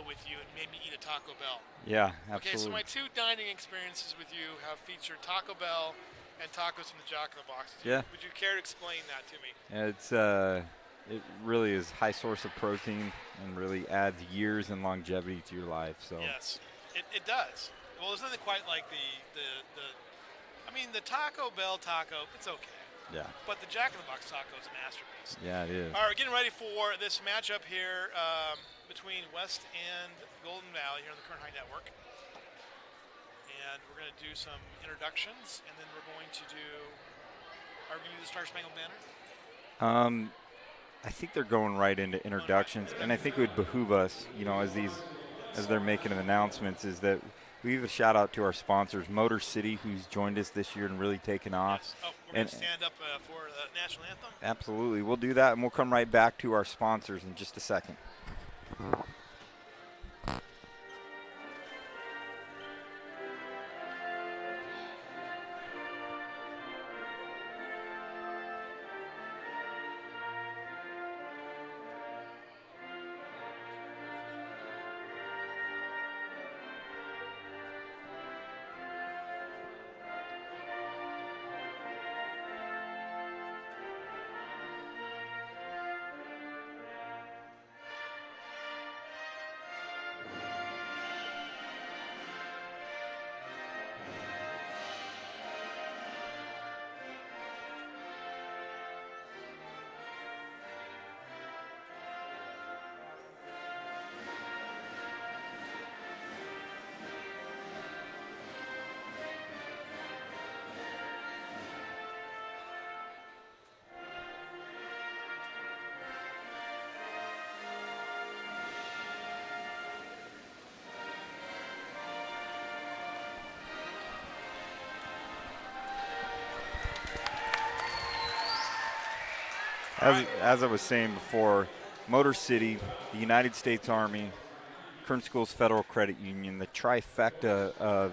with you and made me eat a Taco Bell. Yeah, Okay, so absolutely. my two dining experiences with you have featured Taco Bell and tacos from the Jack in the Box. Yeah, Would you care to explain that to me? it's it really is high source of protein and really adds years and longevity to your life. So Yes, it does. Well, there's nothing quite like the I mean, the Taco Bell taco, it's okay. yeah, But the Jack in the Box taco is a masterpiece. yeah, it is. All right, we're getting ready for this matchup here between West and Golden Valley here on the Kern High Network. And we're going to do some introductions, and then we're going to do. Are we going to do the Star Spangled Banner? Um, I think they're going right into introductions, and I think it would behoove us, as they're making announcements, is that we give a shout out to our sponsors, Motor City, who's joined us this year and really taken off. Yes. Oh, we're going And to stand up for the national anthem. absolutely, we'll do that, and we'll come right back to our sponsors in just a second. As I was saying before, Motor City, the United States Army, Kern Schools Federal Credit Union, the trifecta of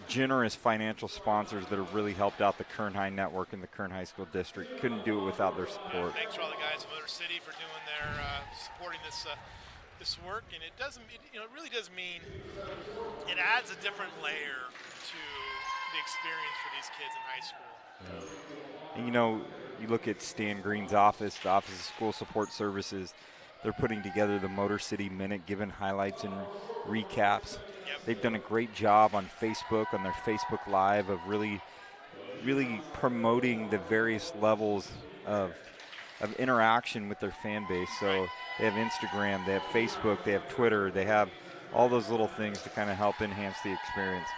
generous financial sponsors that have really helped out the Kern High Network and the Kern High School District. Couldn't do it without their support. Thanks for all the guys at Motor City for doing their supporting this work, and it doesn't. It really does mean it adds a different layer to the experience for these kids in high school. And you look at Stan Green's office, the Office of School Support Services. They're putting together the Motor City Minute, giving highlights and recaps. Yep. They've done a great job on Facebook, on their Facebook Live, of really promoting the various levels of interaction with their fan base. So they have Instagram, they have Facebook, they have Twitter, they have all those little things to kind of help enhance the experience.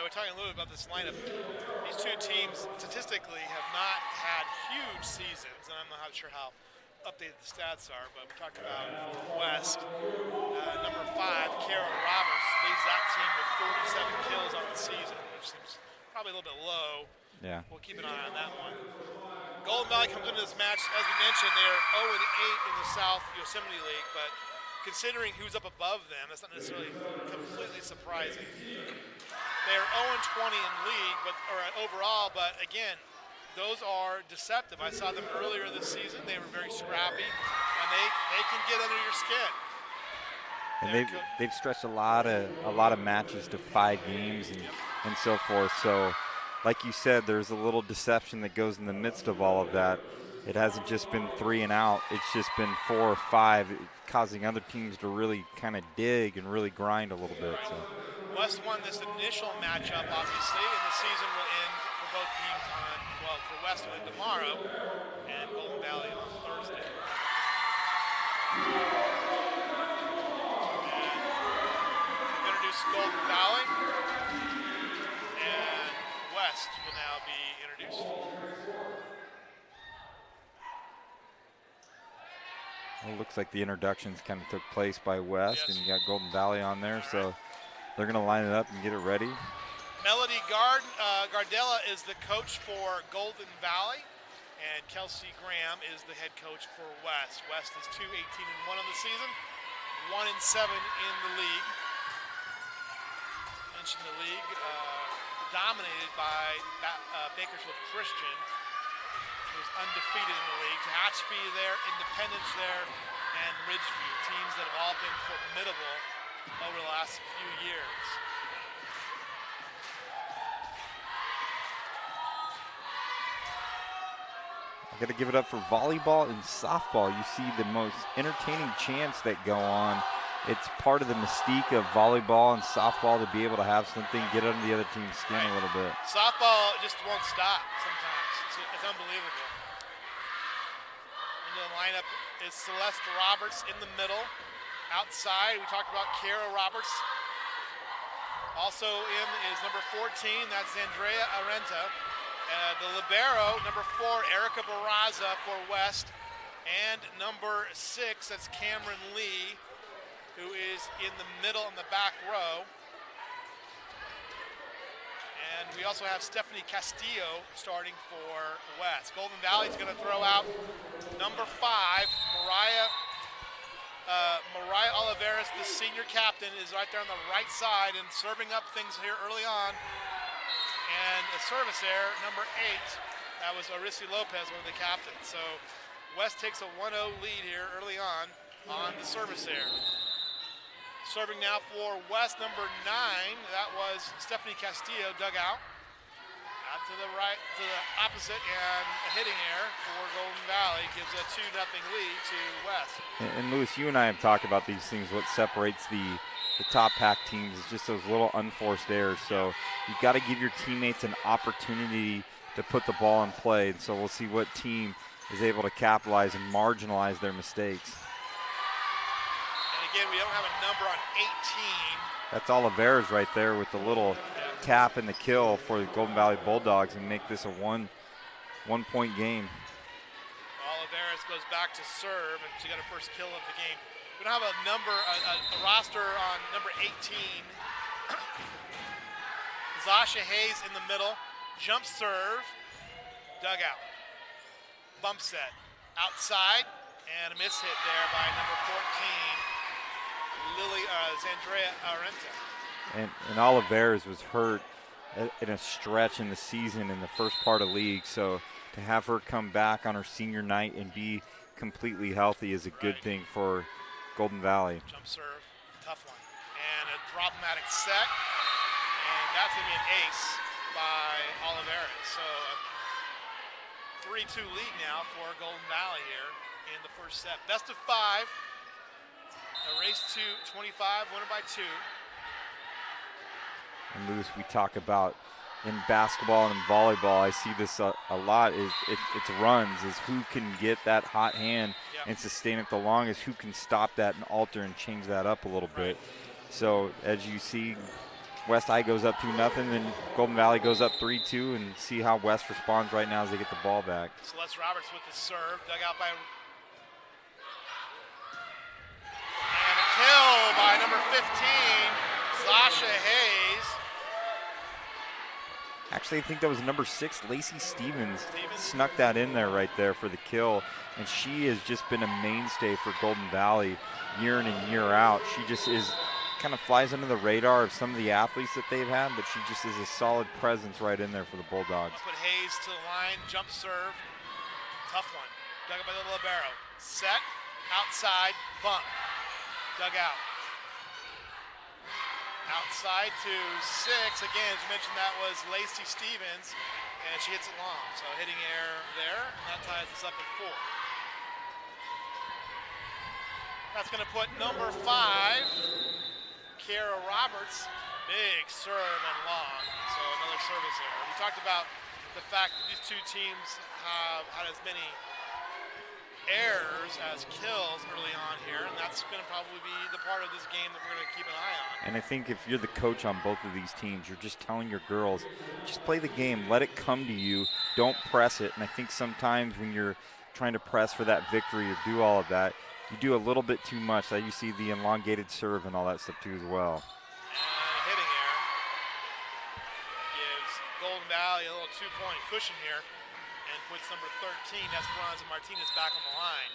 We're talking a little bit about this lineup. These two teams statistically have not had huge seasons, and I'm not sure how updated the stats are, but we talked about for West, number 5, Kara Roberts, leads that team with 47 kills on the season, which seems probably a little bit low. Yeah. We'll keep an eye on that one. Golden Valley comes into this match, as we mentioned, they're 0-8 in the South Yosemite League, but considering who's up above them, that's not necessarily completely surprising. They're 0-20 in league, or overall, but again, those are deceptive. I saw them earlier this season. They were very scrappy, and they can get under your skin. And they've stretched a lot of matches to 5 games and so forth. So, like you said, there's a little deception that goes in the midst of all of that. It hasn't just been 3 and out. It's just been 4 or 5, causing other teams to really kind of dig and really grind a little bit. So. West won this initial matchup, obviously, and the season will end for both teams for West will end tomorrow, and Golden Valley on Thursday. And introduce Golden Valley, and West will now be introduced. Well, it looks like the introductions kind of took place by West, yes. And you got Golden Valley on there, so they're going to line it up and get it ready. Melody Gardella is the coach for Golden Valley, and Kelsey Graham is the head coach for West. West is 2-18-1 on the season, 1-7 in the league. Mentioned the league dominated by Bakersfield Christian, who is undefeated in the league. Tehachapi there, Independence there, and Ridgeview, teams that have all been formidable over the last few years. I got to give it up for volleyball and softball. You see the most entertaining chants that go on. It's part of the mystique of volleyball and softball to be able to have something get under the other team's skin a little bit. Softball just won't stop sometimes. It's unbelievable. In the lineup is Celeste Roberts in the middle. Outside, we talked about Kara Roberts. Also in is number 14, that's Andrea Arenta. The libero, number 4, Erica Barraza for West. And number 6, that's Cameron Lee, who is in the middle in the back row. And we also have Stephanie Castillo starting for West. Golden Valley's going to throw out number 5, Mariah Oliveras, the senior captain, is right there on the right side and serving up things here early on. And a service error, number 8, that was Arisi Lopez, one of the captains. So West takes a 1-0 lead here early on the service error. Serving now for West, number 9, that was Stephanie Castillo, dug out. Out to the right, to the opposite, and a hitting error for Golden Valley gives a 2-0 lead to West. And Lewis, you and I have talked about these things. What separates the top pack teams is just those little unforced errors. So you've got to give your teammates an opportunity to put the ball in play. And so we'll see what team is able to capitalize and marginalize their mistakes. And again, we don't have a number on 18. That's Oliveras right there with the little tap and the kill for the Golden Valley Bulldogs and make this a one-point game. Oliveras goes back to serve, and she got her first kill of the game. We don't have a number, a roster on number 18. Zasha Hayes in the middle, jump serve, dug out. Bump set, outside, and a miss hit there by number 14, Zandrea Arenta. And Oliveras was hurt in a stretch in the season in the first part of league, so to have her come back on her senior night and be completely healthy is a good thing for Golden Valley. Jump serve, tough one. And a problematic set. And that's going to be an ace by Oliveras. So a 3-2 lead now for Golden Valley here in the first set. Best of 5. A race to 25, winner by 2. And Lewis, we talk about in basketball and in volleyball, I see this a lot, it's runs, is who can get that hot hand and sustain it the longest, who can stop that and alter and change that up a little bit. So as you see, West High goes up 2-0, and Golden Valley goes up 3-2, and see how West responds right now as they get the ball back. Celeste Roberts with the serve, dug out by... And a kill by number 15, Zasha Hayes. Actually, I think that was number 6, Lacey Stevens, snuck that in there right there for the kill. And she has just been a mainstay for Golden Valley year in and year out. She just is, kind of flies under the radar of some of the athletes that they've had, but she just is a solid presence right in there for the Bulldogs. Put Hayes to the line, jump serve, tough one. Dug up by the libero. Set, outside, bump, dug out. Outside to 6, again, as you mentioned, that was Lacey Stevens, and she hits it long. So hitting error there, and that ties us up at 4. That's going to put number 5, Kara Roberts, big serve and long. So another service error. We talked about the fact that these two teams have had as many errors as kills early on here, and that's going to probably be the part of this game that we're going to keep an eye on. And I think if you're the coach on both of these teams, you're just telling your girls, just play the game, let it come to you, don't press it. And I think sometimes when you're trying to press for that victory or do all of that, you do a little bit too much. You see the elongated serve and all that stuff too as well. And a hitting error gives Golden Valley a little 2-point cushion here. And puts number 13, Esperanza Martinez, back on the line.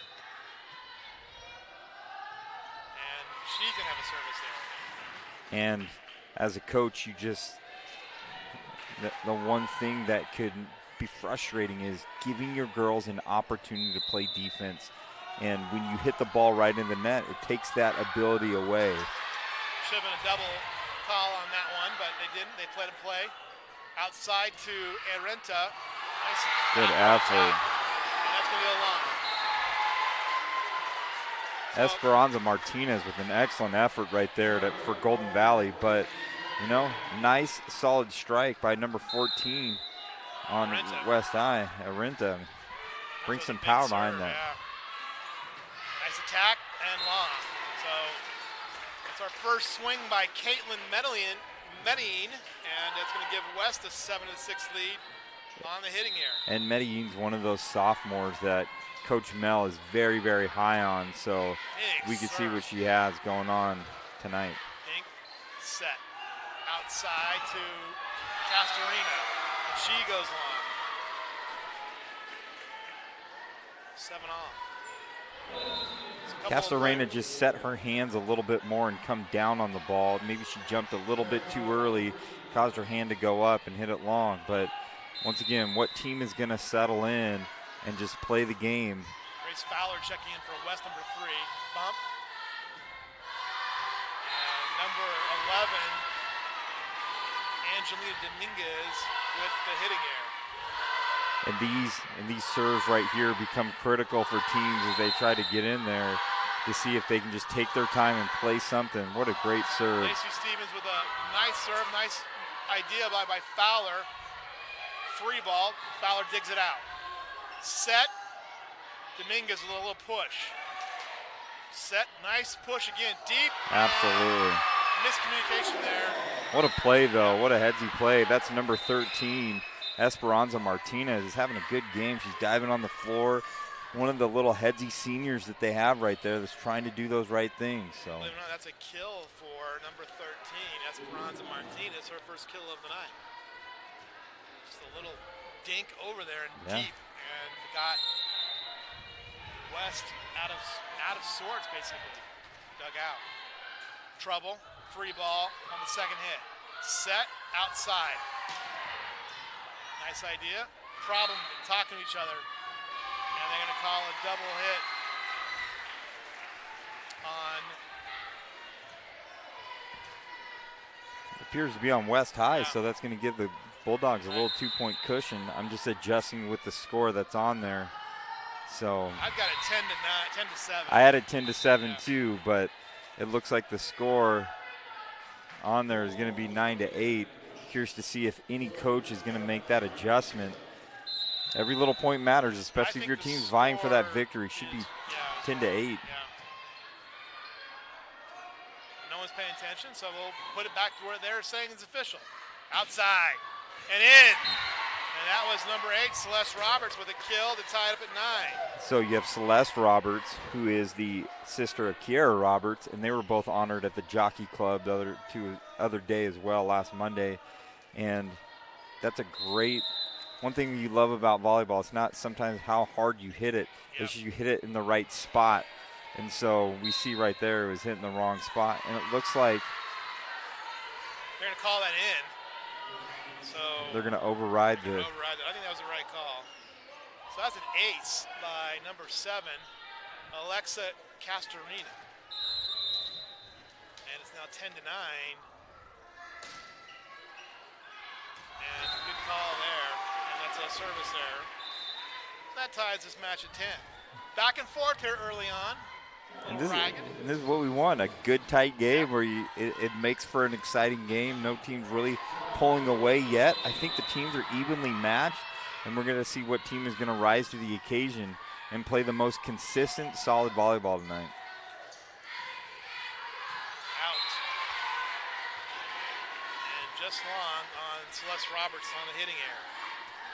And she's going to have a service there. And as a coach, you just, the one thing that could be frustrating is giving your girls an opportunity to play defense. And when you hit the ball right in the net, it takes that ability away. Should have been a double call on that one, but they didn't. They played a play outside to Arenta. Nice. Good effort. And that's going to go long. Esperanza Martinez with an excellent effort right there for Golden Valley, but you know, nice solid strike by number 14 on Arenta. West High. Arenta brings some power behind that. Yeah. Nice attack and long. So it's our first swing by Caitlin Medellin, and it's going to give West a 7-6 lead on the hitting air. And Medellin's one of those sophomores that Coach Mel is very, very high on, so we can see what she has going on tonight. Pink set outside to Castorina, and she goes long. 7 off. Castorina just set her hands a little bit more and come down on the ball. Maybe she jumped a little bit too early, caused her hand to go up and hit it long. But once again, what team is going to settle in and just play the game? Grace Fowler checking in for West, number 3. Bump. And number 11, Angelina Dominguez with the hitting air. And these serves right here become critical for teams as they try to get in there to see if they can just take their time and play something. What a great serve. Lacey Stevens with a nice serve, nice idea by Fowler. Free ball, Fowler digs it out. Set, Dominguez with a little push. Set, nice push again, deep. Absolutely. Miscommunication there. What a play though, what a headsy play. That's number 13. Esperanza Martinez is having a good game. She's diving on the floor. One of the little headsy seniors that they have right there that's trying to do those right things. So believe it or not, that's a kill for number 13, Esperanza Martinez, her first kill of the night. Just a little dink over there and deep, and got West out of sorts basically. Dug out. Trouble, free ball on the second hit. Set, outside. Nice idea. Problem talking to each other. And they're going to call a double hit on. It appears to be on West High, so that's going to give the Bulldogs a little 2-point cushion. I'm just adjusting with the score that's on there. So I've got it 10 to 7. I had it 10-7 too, but it looks like the score on there is going to be 9-8. Curious to see if any coach is going to make that adjustment. Every little point matters, especially if your team's vying for that victory. Should be 10-8. Yeah. No one's paying attention, so we'll put it back to where they're saying it's official. Outside and in. And that was number 8, Celeste Roberts, with a kill to tie it up at 9. So you have Celeste Roberts, who is the sister of Kiara Roberts, and they were both honored at the Jockey Club the other day as well, last Monday. And that's a great, one thing you love about volleyball, it's not sometimes how hard you hit it, it's you hit it in the right spot. And so we see right there it was hitting the wrong spot. And it looks like they're going to call that in. So they're going to override the. I think that was the right call. So that's an ace by number 7, Alexa Castorina. And it's now 10-9. And a good call there. And that's a service error. That ties this match at 10. Back and forth here early on. And this is what we want, a good tight game where it makes for an exciting game. No team's really pulling away yet. I think the teams are evenly matched, and we're going to see what team is going to rise to the occasion and play the most consistent, solid volleyball tonight. Out. And just long on Celeste Roberts on the hitting air.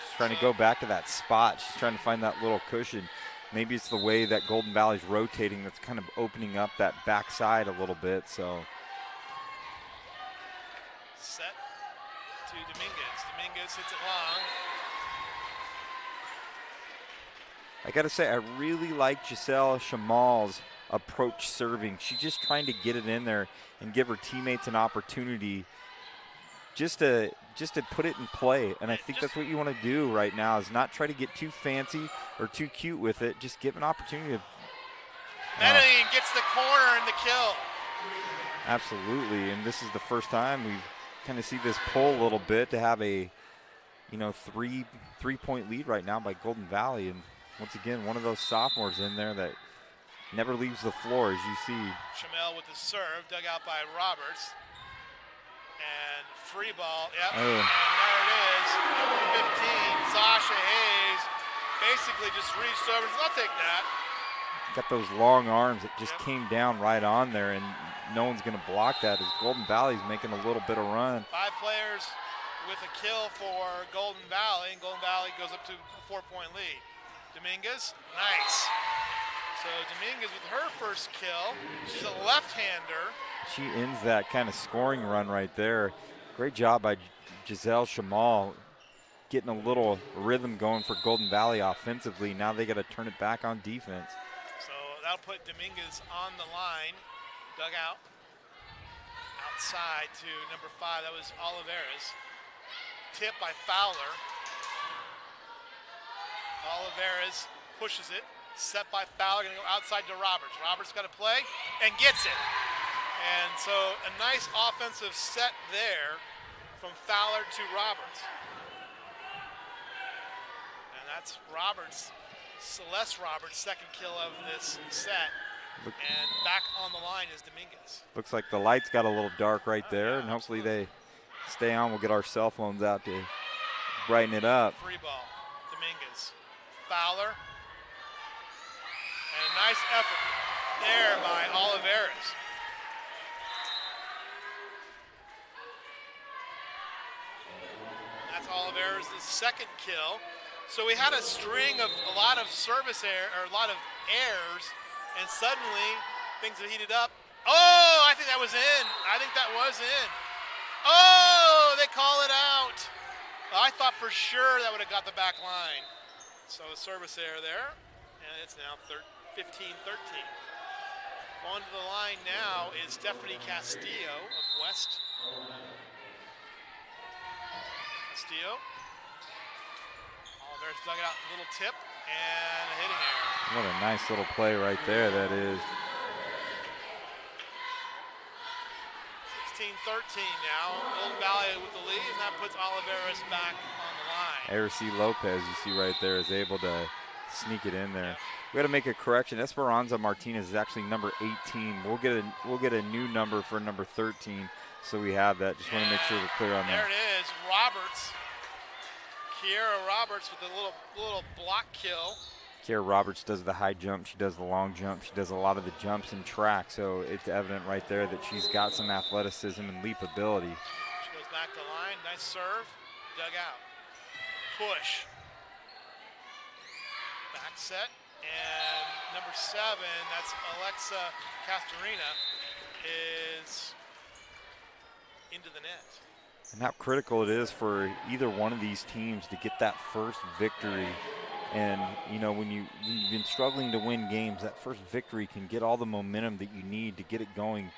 She's trying to go back to that spot. She's trying to find that little cushion. Maybe it's the way that Golden Valley's rotating that's kind of opening up that backside a little bit. So set to Dominguez. Dominguez hits it long. I got to say, I really like Giselle Chamal's approach serving. She's just trying to get it in there and give her teammates an opportunity just to put it in play. And I think that's what you want to do right now, is not try to get too fancy or too cute with it. Just give an opportunity to Medellin gets the corner and the kill. Absolutely, and this is the first time we kind of see this pull a little bit to have a, three-point lead right now by Golden Valley. And once again, one of those sophomores in there that never leaves the floor, as you see. Chamel with the serve, dug out by Roberts. And free ball, yep, Oh. And there it is, number 15, Sasha Hayes, basically just reached over, I'll take that. Got those long arms that just came down right on there, and no one's going to block that as Golden Valley's making a little bit of run. 5 players with a kill for Golden Valley, and Golden Valley goes up to a 4-point lead. Dominguez, nice. So Dominguez with her first kill. She's a left-hander. She ends that kind of scoring run right there. Great job by Giselle Chamal getting a little rhythm going for Golden Valley offensively. Now they got to turn it back on defense. So that'll put Dominguez on the line. Dug out. Outside to number 5. That was Oliveras. Tip by Fowler. Oliveras pushes it. Set by Fowler, going to go outside to Roberts. Roberts got to play and gets it. And so a nice offensive set there from Fowler to Roberts. And that's Roberts, Celeste Roberts' second kill of this set. And back on the line is Dominguez. Looks like the lights got a little dark right there, and hopefully they stay on. We'll get our cell phones out to brighten it up. Free ball, Dominguez. Fowler. And a nice effort there by Oliveras. That's Oliveras' second kill. So we had a string of a lot of service error, or a lot of errors, and suddenly things have heated up. Oh, I think that was in. I think that was in. Oh, they call it out. I thought for sure that would have got the back line. So a service error there, and it's now 15-13. Going to the line now is Stephanie Castillo of West. Castillo. Oliveras dug out a little tip and a hitting error. What a nice little play right there that is. 16-13 now. Golden Valley with the lead, and that puts Oliveras back on the line. Araceli Lopez, you see right there, is able to sneak it in there. We got to make a correction. Esperanza Martinez is actually number 18. We'll get a new number for number 13, so we have that. Just want to make sure we're clear on that. There it is, Roberts. Kiera Roberts with a little block kill. Kiera Roberts does the high jump. She does the long jump. She does a lot of the jumps in track, so it's evident right there that she's got some athleticism and leap ability. She goes back to line. Nice serve. Dug out. Push. Back set. And number 7, that's Alexa Castorina, is into the net. And how critical it is for either one of these teams to get that first victory. And, when you've been struggling to win games, that first victory can get all the momentum that you need to get it going,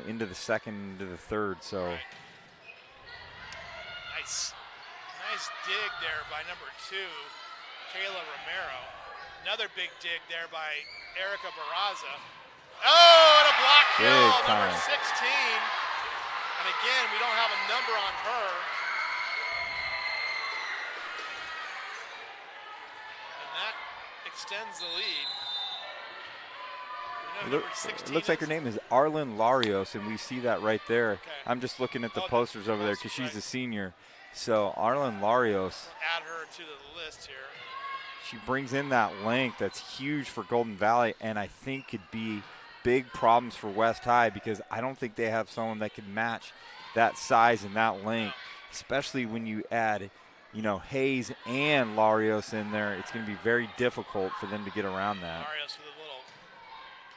into the second, into the third. So right. Nice dig there by number 2, Kayla Romero. Another big dig there by Erica Barraza. Oh, and a block kill, number 16. And again, we don't have a number on her. And that extends the lead. It looks like her name is Arlen Larios, and we see that right there. Okay. I'm just looking at the posters over there because she's a senior. So Arlen Larios. Add her to the list here. She brings in that length that's huge for Golden Valley, and I think could be big problems for West High because I don't think they have someone that can match that size and that length, especially when you add, Hayes and Larios in there. It's going to be very difficult for them to get around that. Larios with a little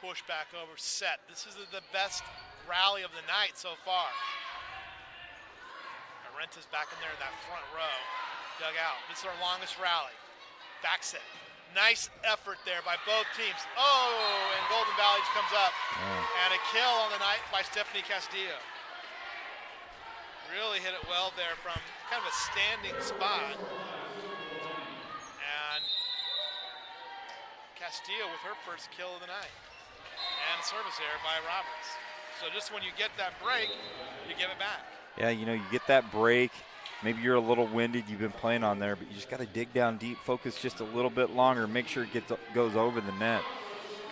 push back over set. This is the best rally of the night so far. Arenta's back in there in that front row. Dug out. This is our longest rally. Back set. Nice effort there by both teams. Oh, and Golden Valley just comes up. And a kill on the night by Stephanie Castillo. Really hit it well there from kind of a standing spot. And Castillo with her first kill of the night. And service error by Roberts. So just when you get that break, you give it back. Yeah, you know, you get that break. Maybe you're a little winded. You've been playing on there, but you just got to dig down deep, focus just a little bit longer, make sure it goes over the net.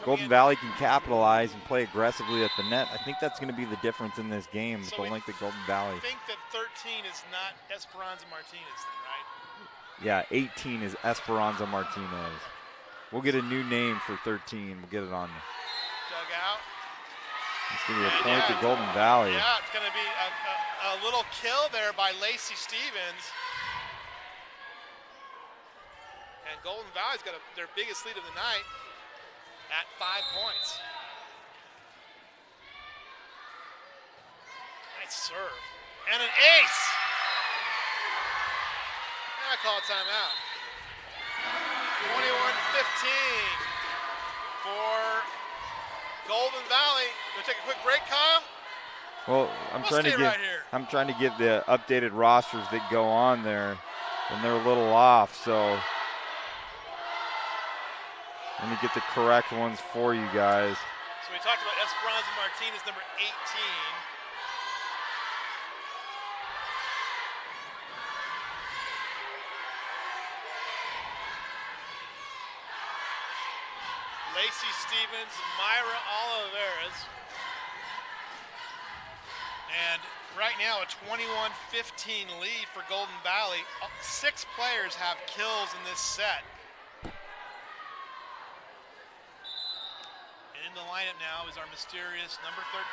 Golden Valley can capitalize and play aggressively at the net. I think that's going to be the difference in this game with the length of Golden Valley. I think that 13 is not Esperanza Martinez, right? Yeah, 18 is Esperanza Martinez. We'll get a new name for 13. We'll get it on. Dug out. It's going to be a point to Golden Valley. Yeah, it's going to be a little kill there by Lacey Stevens. And Golden Valley's got their biggest lead of the night at 5 points. Nice serve. And an ace. And I call a timeout. 21-15 for Golden Valley. We'll take a quick break, Kyle. Well, I'm trying to get the updated rosters that go on there, and they're a little off, so let me get the correct ones for you guys. So we talked about Esperanza Martinez, number 18. Lacey Stevens, Myra Oliveras. And right now a 21-15 lead for Golden Valley. 6 players have kills in this set. And in the lineup now is our mysterious number 13.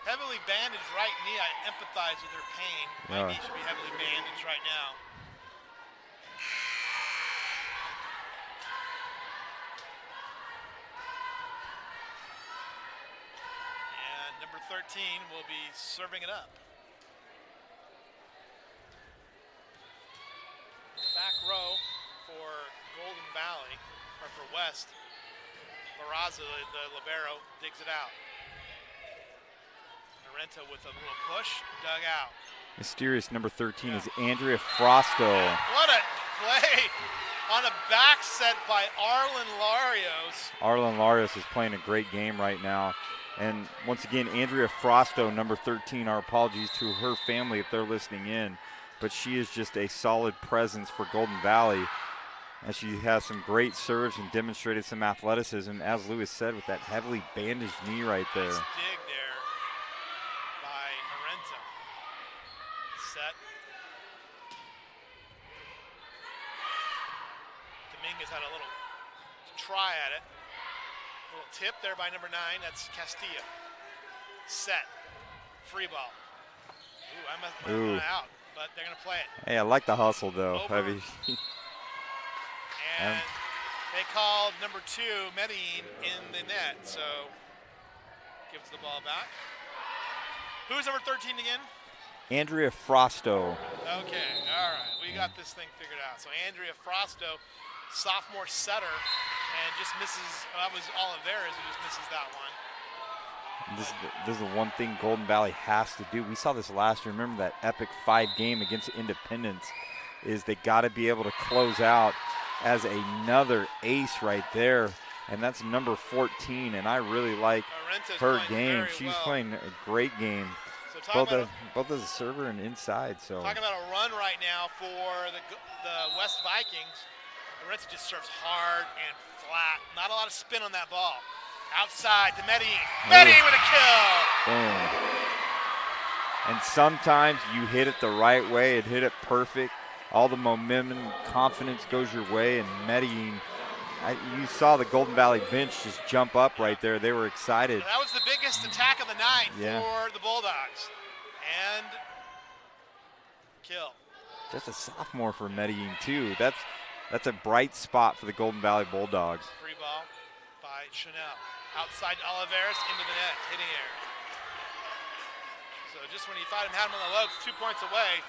Heavily bandaged right knee. I empathize with her pain. My knee should be heavily bandaged right now. Number 13 will be serving it up. In the back row for Golden Valley, or for West, Barraza, the libero, digs it out. Narenta with a little push, dug out. Mysterious number 13 is Andrea Frosto. What a play on a back set by Arlen Larios. Arlen Larios is playing a great game right now. And once again, Andrea Frosto, number 13, our apologies to her family if they're listening in, but she is just a solid presence for Golden Valley. And she has some great serves and demonstrated some athleticism, as Lewis said, with that heavily bandaged knee right there. Nice dig there by Narenta. Set. Dominguez had a little try at it. A little tip there by number 9. That's Castilla. Set. Free ball. Ooh, I must have run out, but they're going to play it. Hey, I like the hustle, though. Heavy. And they called number 2, Medellin, in the net, so gives the ball back. Who's number 13 again? Andrea Frosto. Okay, all right. We got this thing figured out. So Andrea Frosto, sophomore setter, and just misses. That was Oliveras who just misses that one. This is the one thing Golden Valley has to do. We saw this last year. Remember that epic 5-game against Independence? Is they got to be able to close out as another ace right there, and that's number 14. And I really like her game. She's playing a great game. So both as a server and inside. So talking about a run right now for the West Vikings. Narenta just serves hard and flat. Not a lot of spin on that ball. Outside to Medellin. Medellin with a kill. Boom. And sometimes you hit it the right way and hit it perfect. All the momentum, confidence goes your way. And Medellin, you saw the Golden Valley bench just jump up right there. They were excited. That was the biggest attack of the night for the Bulldogs. And kill. Just a sophomore for Medellin, too. That's a bright spot for the Golden Valley Bulldogs. Free ball by Chanel. Outside to Oliveras, into the net, hitting air. So just when you thought him had him on the ropes, 2 points away,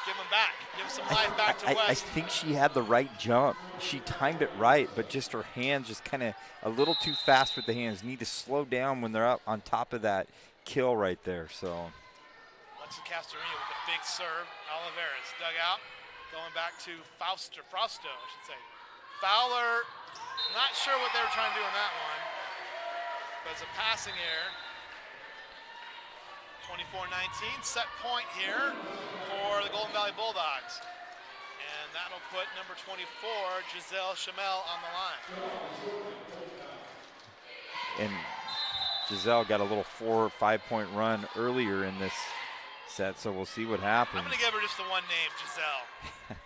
give him back. Give some life back to West. I think she had the right jump. She timed it right, but just her hands just kind of a little too fast with the hands. Need to slow down when they're up on top of that kill right there. So Alexis Castorina with a big serve. Oliveras dug out. Going back to Frosto, I should say. Fowler, not sure what they were trying to do on that one. but it's a passing error. 24-19, set point here for the Golden Valley Bulldogs. And that'll put number 24, Giselle Chamel, on the line. And Giselle got a little 4 or 5 point run earlier in this set, so we'll see what happens. I'm going to give her just the one name, Giselle. And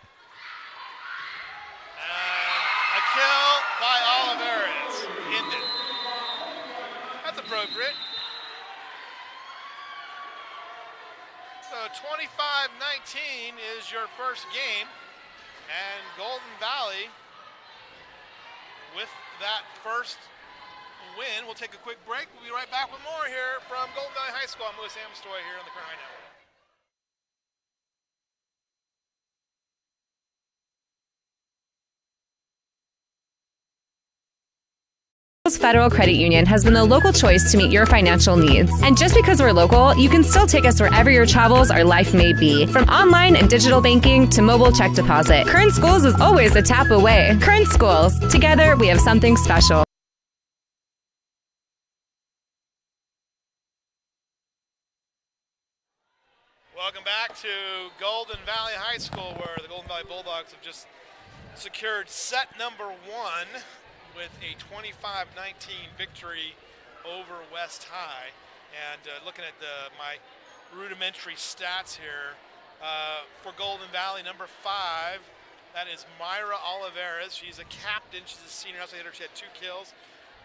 a kill by Olivares. Ended. That's appropriate. So 25-19 is your first game, and Golden Valley with that first win. We'll take a quick break. We'll be right back with more here from Golden Valley High School. I'm Louis Amstoy here on the Current High Network. Federal Credit Union has been the local choice to meet your financial needs. And just because we're local, you can still take us wherever your travels or life may be. From online and digital banking to mobile check deposit, Current Schools is always a tap away. Current Schools. Together, we have something special. Welcome back to Golden Valley High School, where the Golden Valley Bulldogs have just secured set number 1 with a 25-19 victory over West High. And looking at my rudimentary stats here, for Golden Valley, number 5, that is Myra Olivares. She's a captain. She's a senior house hitter. She had 2 kills.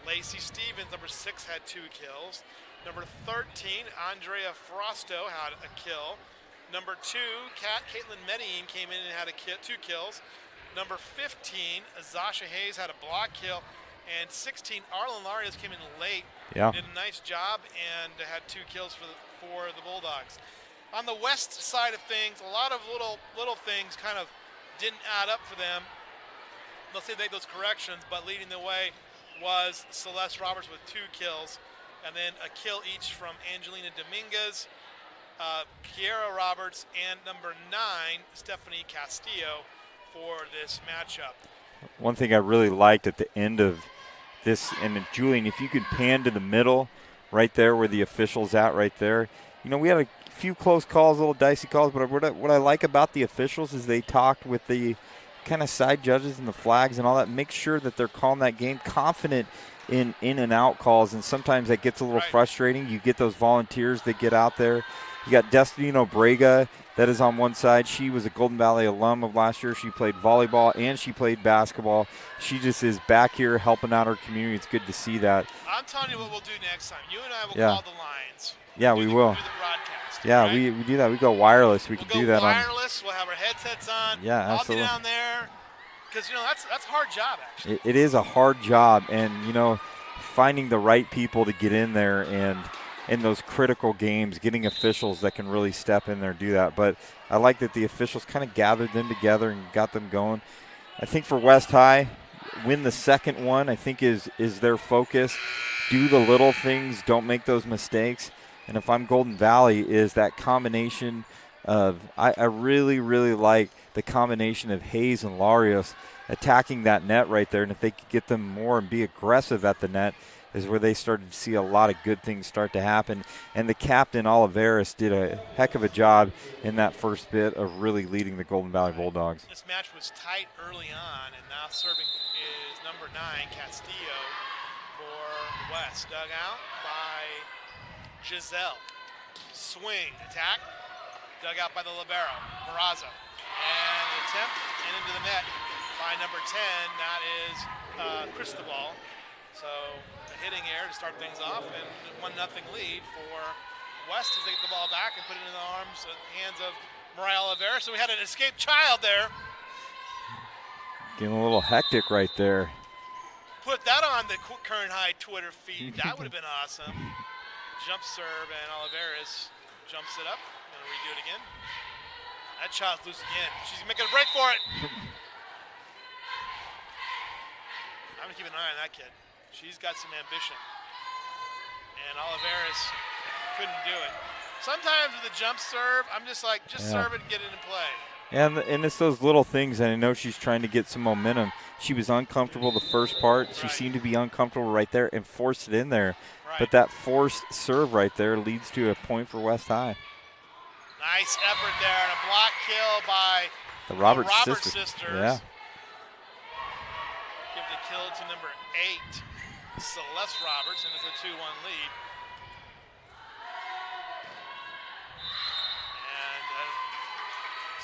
Lacey Stevens, number 6, had 2 kills. Number 13, Andrea Frosto, had a kill. Number 2, Caitlin Medellin came in and had 2 kills. Number 15, Zasha Hayes, had a block kill. And 16, Arlen Larios came in late. Yeah. Did a nice job and had 2 kills for the Bulldogs. On the west side of things, a lot of little things kind of didn't add up for them. Let's say they made those corrections, but leading the way was Celeste Roberts with 2 kills. And then a kill each from Angelina Dominguez, Kiera Roberts, and number 9, Stephanie Castillo, for this matchup. One thing I really liked at the end of this, and Julian, if you could pan to the middle right there where the official's at right there, you know, we had a few close calls, little dicey calls, but what I like about the officials is they talked with the kind of side judges and the flags and all that, make sure that they're calling that game confident in and out calls, and sometimes that gets a little frustrating. You get those volunteers that get out there. You got Destiny Nobrega that is on one side. She was a Golden Valley alum of last year. She played volleyball and she played basketball. She just is back here helping out her community. It's good to see that. I'm telling you what we'll do next time. You and I will call the lines. Yeah, we will. Do the broadcast. Yeah, right? we do that. We go wireless. We could do that. Wireless. We'll have our headsets on. Yeah, absolutely. I'll be down there because, you know, that's a hard job, actually. It is a hard job, and, you know, finding the right people to get in there and in those critical games, getting officials that can really step in there and do that. But I like that the officials kind of gathered them together and got them going. I think for West High, win the second one, I think is their focus. Do the little things, don't make those mistakes. And if I'm Golden Valley, is that combination of, I really, really like the combination of Hayes and Larios attacking that net right there. And if they could get them more and be aggressive at the net, is where they started to see a lot of good things start to happen. And the captain, Olivares, did a heck of a job in that first bit of really leading the Golden Valley Bulldogs. This match was tight early on, and now serving is number 9, Castillo, for West. Dug out by Giselle. Swing, attack, dug out by the libero, Barraza. And attempt, and into the net by number 10, that is Cristobal. So a hitting error to start things off, and 1-0 lead for West as they get the ball back and put it in the arms and hands of Mariah Oliveira. So we had an escaped child there. Getting a little hectic right there. Put that on the Current High Twitter feed. That would have been awesome. Jump serve, and Oliveras jumps it up. Gonna redo it again. That child's loose again. She's making a break for it. I'm gonna keep an eye on that kid. She's got some ambition. And Oliveras couldn't do it. Sometimes with the jump serve, I'm just like, serve it and get it in play. And it's those little things, and I know she's trying to get some momentum. She was uncomfortable the first part. She seemed to be uncomfortable right there and forced it in there. Right. But that forced serve right there leads to a point for West High. Nice effort there, and a block kill by the Roberts sisters. Yeah. Give the kill to number 8, Celeste Roberts, and it's a 2-1 lead.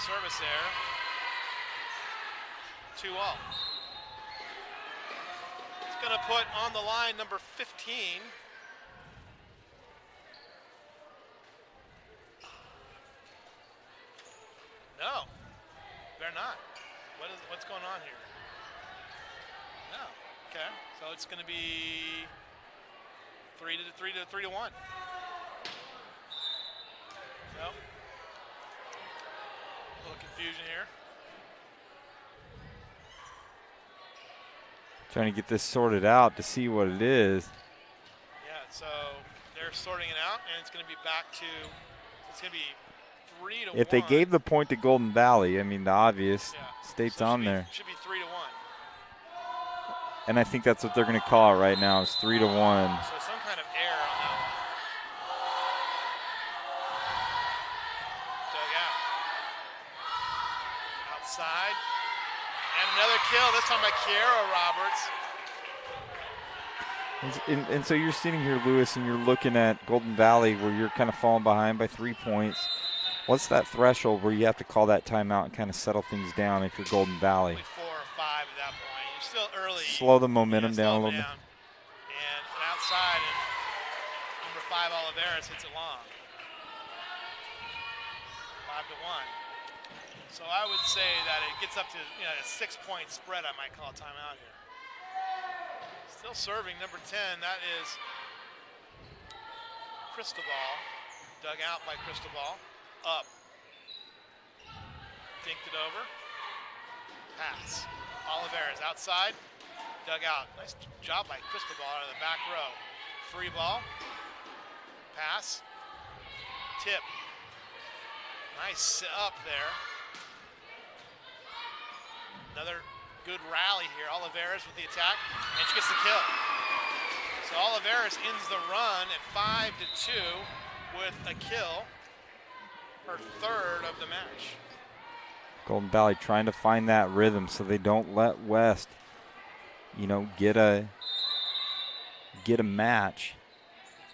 Service there, 2-all. It's going to put on the line number 15. No, they're not. What's going on here? No. Okay, so it's going to be 3-1. Nope. A little confusion here. Trying to get this sorted out to see what it is. Yeah, so they're sorting it out, and it's going to be back to, it's going to be 3-1. If they gave the point to Golden Valley, I mean, the obvious state's so on there. Should be 3-1. And I think that's what they're going to call it right now, is 3-1. So some kind of error on that one. Side, and another kill, this time by Kiara Roberts. And so you're sitting here, Lewis, and you're looking at Golden Valley where you're kind of falling behind by 3 points. What's that threshold where you have to call that timeout and kind of settle things down if you're Golden Valley? 4 or 5 at that point. You're still early. Slow the momentum down a little bit. And outside, and number 5, Oliveras, hits it long. 5-1. So I would say that it gets up to a 6-point spread. I might call a timeout here. Still serving number 10. That is Cristobal. Dug out by Cristobal. Up. Dinked it over. Pass. Oliveras outside. Dug out. Nice job by Cristobal out of the back row. Free ball. Pass. Tip. Nice up there. Another good rally here. Oliveras with the attack, and she gets the kill. So Oliveras ends the run at 5-2 with a kill, her 3rd of the match. Golden Valley trying to find that rhythm so they don't let West, get a match.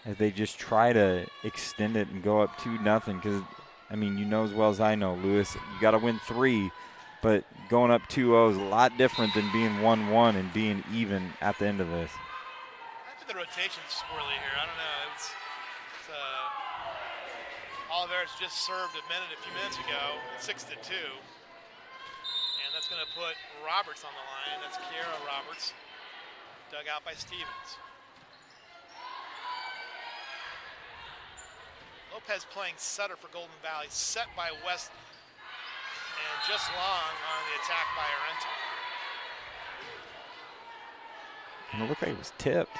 As they just try to extend it and go up 2-0. Because, I mean, you know as well as I know, Lewis, you got to win 3. But going up 2-0 is a lot different than being 1-1 and being even at the end of this. I think the rotation's squirrely here. I don't know. It's Oliveras just served a few minutes ago, 6-2. And that's going to put Roberts on the line. That's Kiara Roberts, dug out by Stevens. Lopez playing setter for Golden Valley, set by West. And just long on the attack by Arenta. And it looked like it was tipped.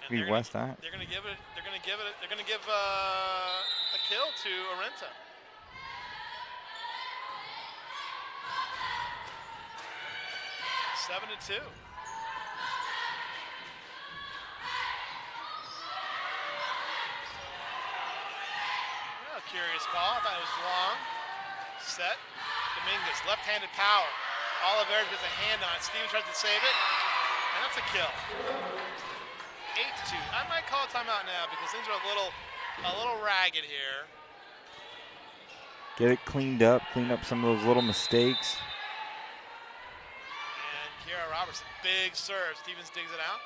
Be West High. They're going to give it. They're going to give it. They're going to give a kill to Arenta. Seven to 2. Curious call. I thought it was long. Set. Dominguez, left-handed power. Oliveras gets a hand on it. Stevens tries to save it, and that's a kill. 8-2. I might call a timeout now because things are a little ragged here. Get it clean up some of those little mistakes. And Kiara Roberts, big serve. Stevens digs it out.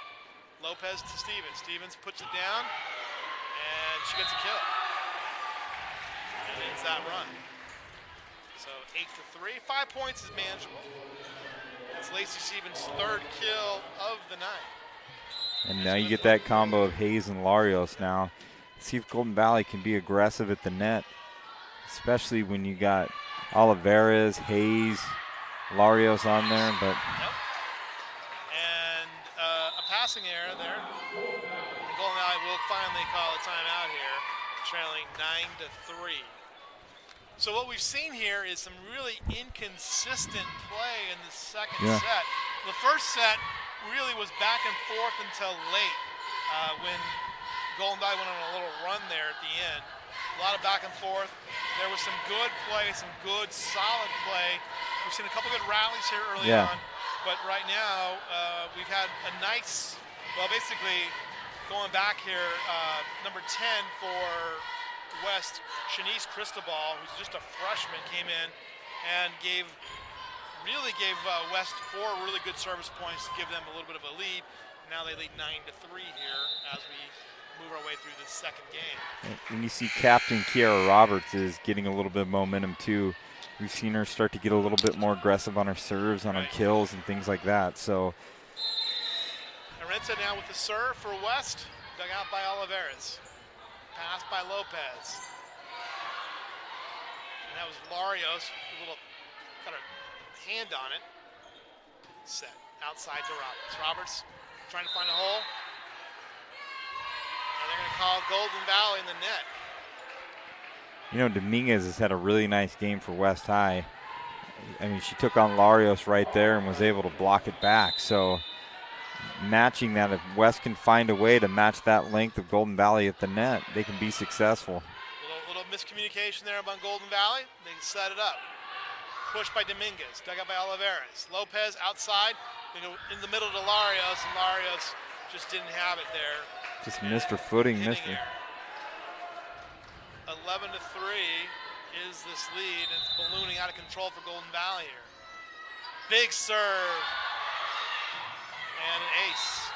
Lopez to Stevens. Stevens puts it down, and she gets a kill. And ends that run. So 8-3. 5 points is manageable. That's Lacey Stevens' 3rd kill of the night. And now you get that combo of Hayes and Larios now. See if Golden Valley can be aggressive at the net, especially when you got Oliveras, Hayes, Larios on there. But yep. And a passing error there. And Golden Valley will finally call a timeout here. trailing 9-3. So what we've seen here is some really inconsistent play in the second set. The first set really was back and forth until late when Golden Valley went on a little run there at the end. A lot of back and forth. There was some good play, some good solid play. We've seen a couple good rallies here early on, but right now we've had a nice, well, basically going back here, number 10 for West, Shanice Cristobal, who's just a freshman, came in and really gave West 4 really good service points to give them a little bit of a lead. Now they lead 9-3 here as we move our way through this second game. And you see Captain Kiara Roberts is getting a little bit of momentum too. We've seen her start to get a little bit more aggressive on her serves, on her kills, and things like that. So Arenta now with the serve for West, dug out by Olivares. Pass by Lopez. And that was Larios, a little kind of hand on it. Set outside to Roberts. Roberts trying to find a hole. And they're going to call Golden Valley in the net. You know, Dominguez has had a really nice game for West High. I mean, she took on Larios right there and was able to block it back. So matching that, if West can find a way to match that length of Golden Valley at the net, they can be successful. Little miscommunication there among Golden Valley. They set it up. Pushed by Dominguez, dug out by Olivares. Lopez outside, in the middle to Larios, and Larios just didn't have it there. Just missed her footing, missed her. 11-3 is this lead, and it's ballooning out of control for Golden Valley here. Big serve, and an ace.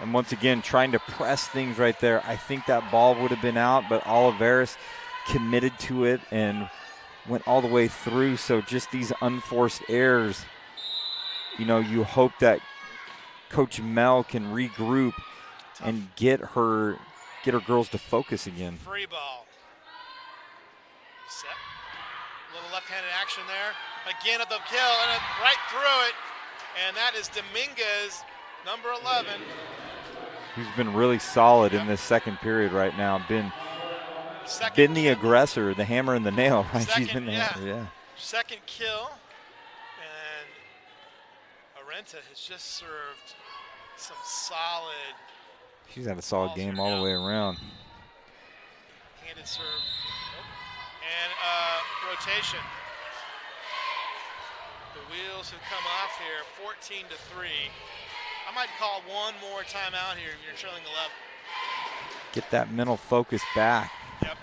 And once again, trying to press things right there. I think that ball would have been out, but Olivares committed to it and went all the way through. So just these unforced errors, you know, you hope that Coach Mel can regroup and get her girls to focus again. Free ball. Set. A little left-handed action there. Again at the kill, and right through it. And that is Dominguez, number 11. He's been really solid in this second period right now. Been the aggressor, the hammer and the nail. Right? She's been the hammer, Second kill. And Arenta has just served some solid. She's had a solid game all the way around. Handed serve. And rotation. The wheels have come off here, 14-3. I might call one more timeout here if you're trailing 11. Get that mental focus back. Yep.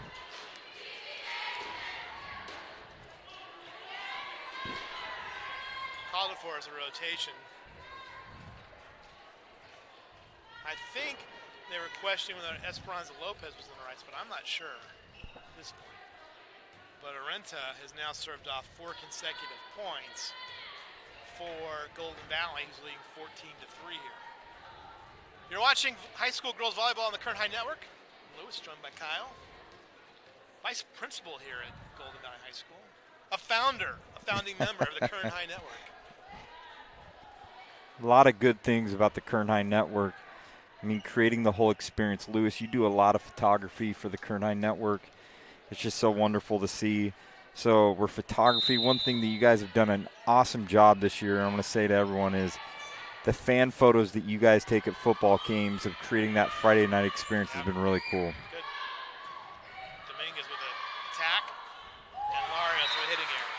Called it for as a rotation. I think they were questioning whether Esperanza Lopez was in the rights, but I'm not sure at this point. But Arenta has now served off 4 consecutive points for Golden Valley, who's leading 14-3 here. You're watching high school girls volleyball on the Kern High Network. Lewis, joined by Kyle, vice principal here at Golden Valley High School, a founding member of the Kern High Network. A lot of good things about the Kern High Network. I mean, creating the whole experience. Lewis, you do a lot of photography for the Kern High Network. It's just so wonderful to see. So we're photography. One thing that you guys have done an awesome job this year, I'm going to say to everyone, is the fan photos that you guys take at football games of creating that Friday night experience has been really cool. Good. Dominguez with an attack, and Larios with a hitting error.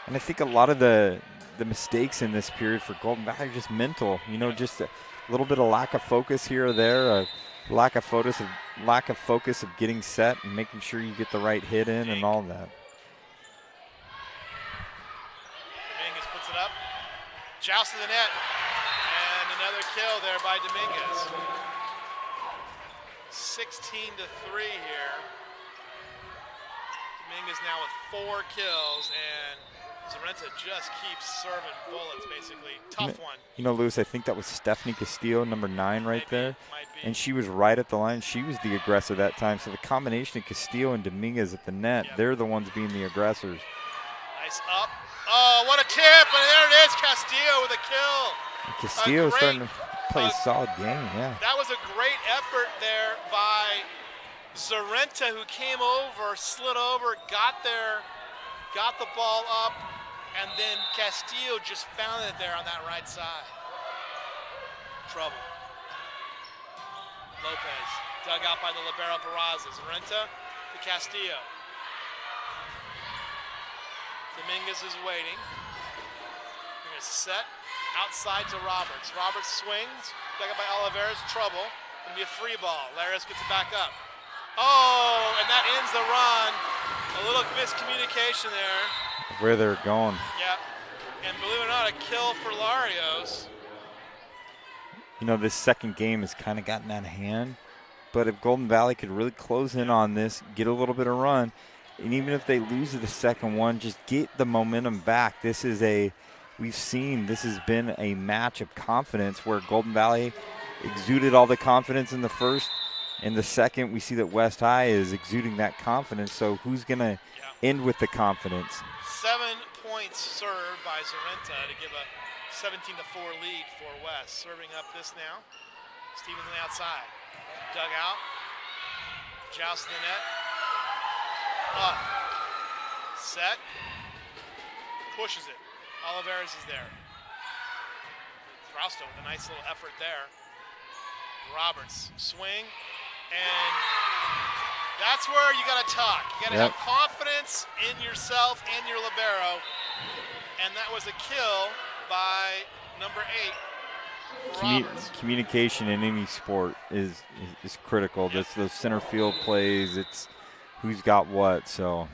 And I think a lot of the mistakes in this period for Golden Valley are just mental. You know, just a little bit of lack of focus here or there, a lack of focus of getting set and making sure you get the right hit in and all that. Dominguez puts it up, joust to the net, and another kill there by Dominguez. 16-3 here. Dominguez now with 4 kills, and Zarenta just keeps serving bullets, basically. Tough one. You know, Lewis, I think that was Stephanie Castillo, number 9 right there. Might be. And she was right at the line. She was the aggressor that time. So the combination of Castillo and Dominguez at the net, they're the ones being the aggressors. Nice up. Oh, what a tip. And there it is, Castillo with a kill. And Castillo's starting to play a solid game, yeah. That was was a great effort there by Zarenta, who came over, slid over, got there, got the ball up, and then Castillo just found it there on that right side. Trouble. Lopez, dug out by the libero Barraza. Zarenta to Castillo. Dominguez is waiting. They're going to set outside to Roberts. Roberts swings, dug out by Oliveras, trouble. Going to be a free ball. Larios gets it back up. Oh, and that ends the run. A little miscommunication there. Where they're going. Yep. And believe it or not, a kill for Larios. You know, this second game has kind of gotten out of hand, but if Golden Valley could really close in on this, get a little bit of run, and even if they lose the second one, just get the momentum back. This is we've seen this has been a match of confidence where Golden Valley exuded all the confidence in the first. In the second, we see that West High is exuding that confidence, so who's going to end with the confidence? 7 points served by Zarenta to give a 17-4 lead for West. Serving up this now. Stevens on the outside. Dug out. Joust in the net. Up. Set. Pushes it. Oliveras is there. Frausto with a nice little effort there. Roberts, swing. And that's where you got to talk. You got to have confidence in yourself and your libero. And that was a kill by number 8, Roberts. Communication in any sport is critical. That's those center field plays. It's who's got what. So.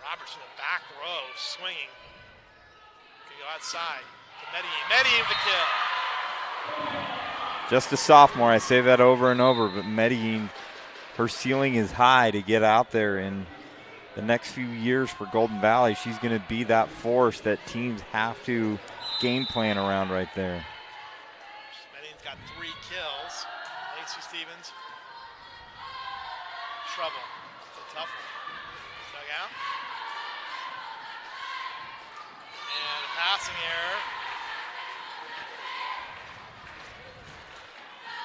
Roberts in the back row, swinging. Can go outside to Medellin. Medellin the kill. Just a sophomore, I say that over and over, but Medellin, her ceiling is high to get out there. In the next few years for Golden Valley, she's going to be that force that teams have to game plan around right there. Medellin's got 3 kills. Lacey Stevens. Trouble. It's a tough one. Dug out. And a passing error.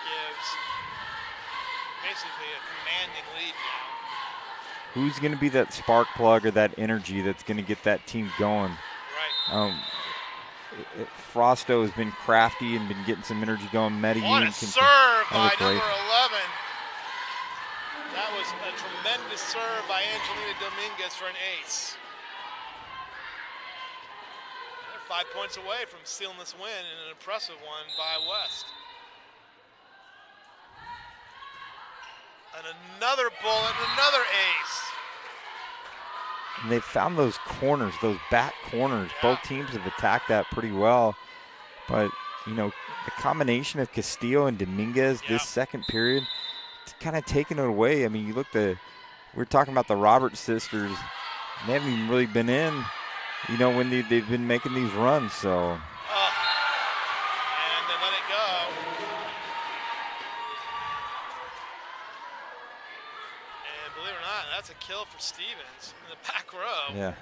Gives basically a commanding lead now. Who's going to be that spark plug or that energy that's going to get that team going? Right. Frausto has been crafty and been getting some energy going. Medellin What a serve by number 11. That was a tremendous serve by Angelina Dominguez for an ace. They're 5 points away from stealing this win, and an impressive one by West. And another bullet, another ace. And they've found those corners, those back corners. Yeah. Both teams have attacked that pretty well. But, you know, the combination of Castillo and Dominguez this second period, it's kind of taken it away. I mean, you look we're talking about the Roberts sisters. They haven't even really been in, you know, when they've been making these runs, so. And they let it go. And believe it or not, that's a kill for Stevens in the back row. Yeah.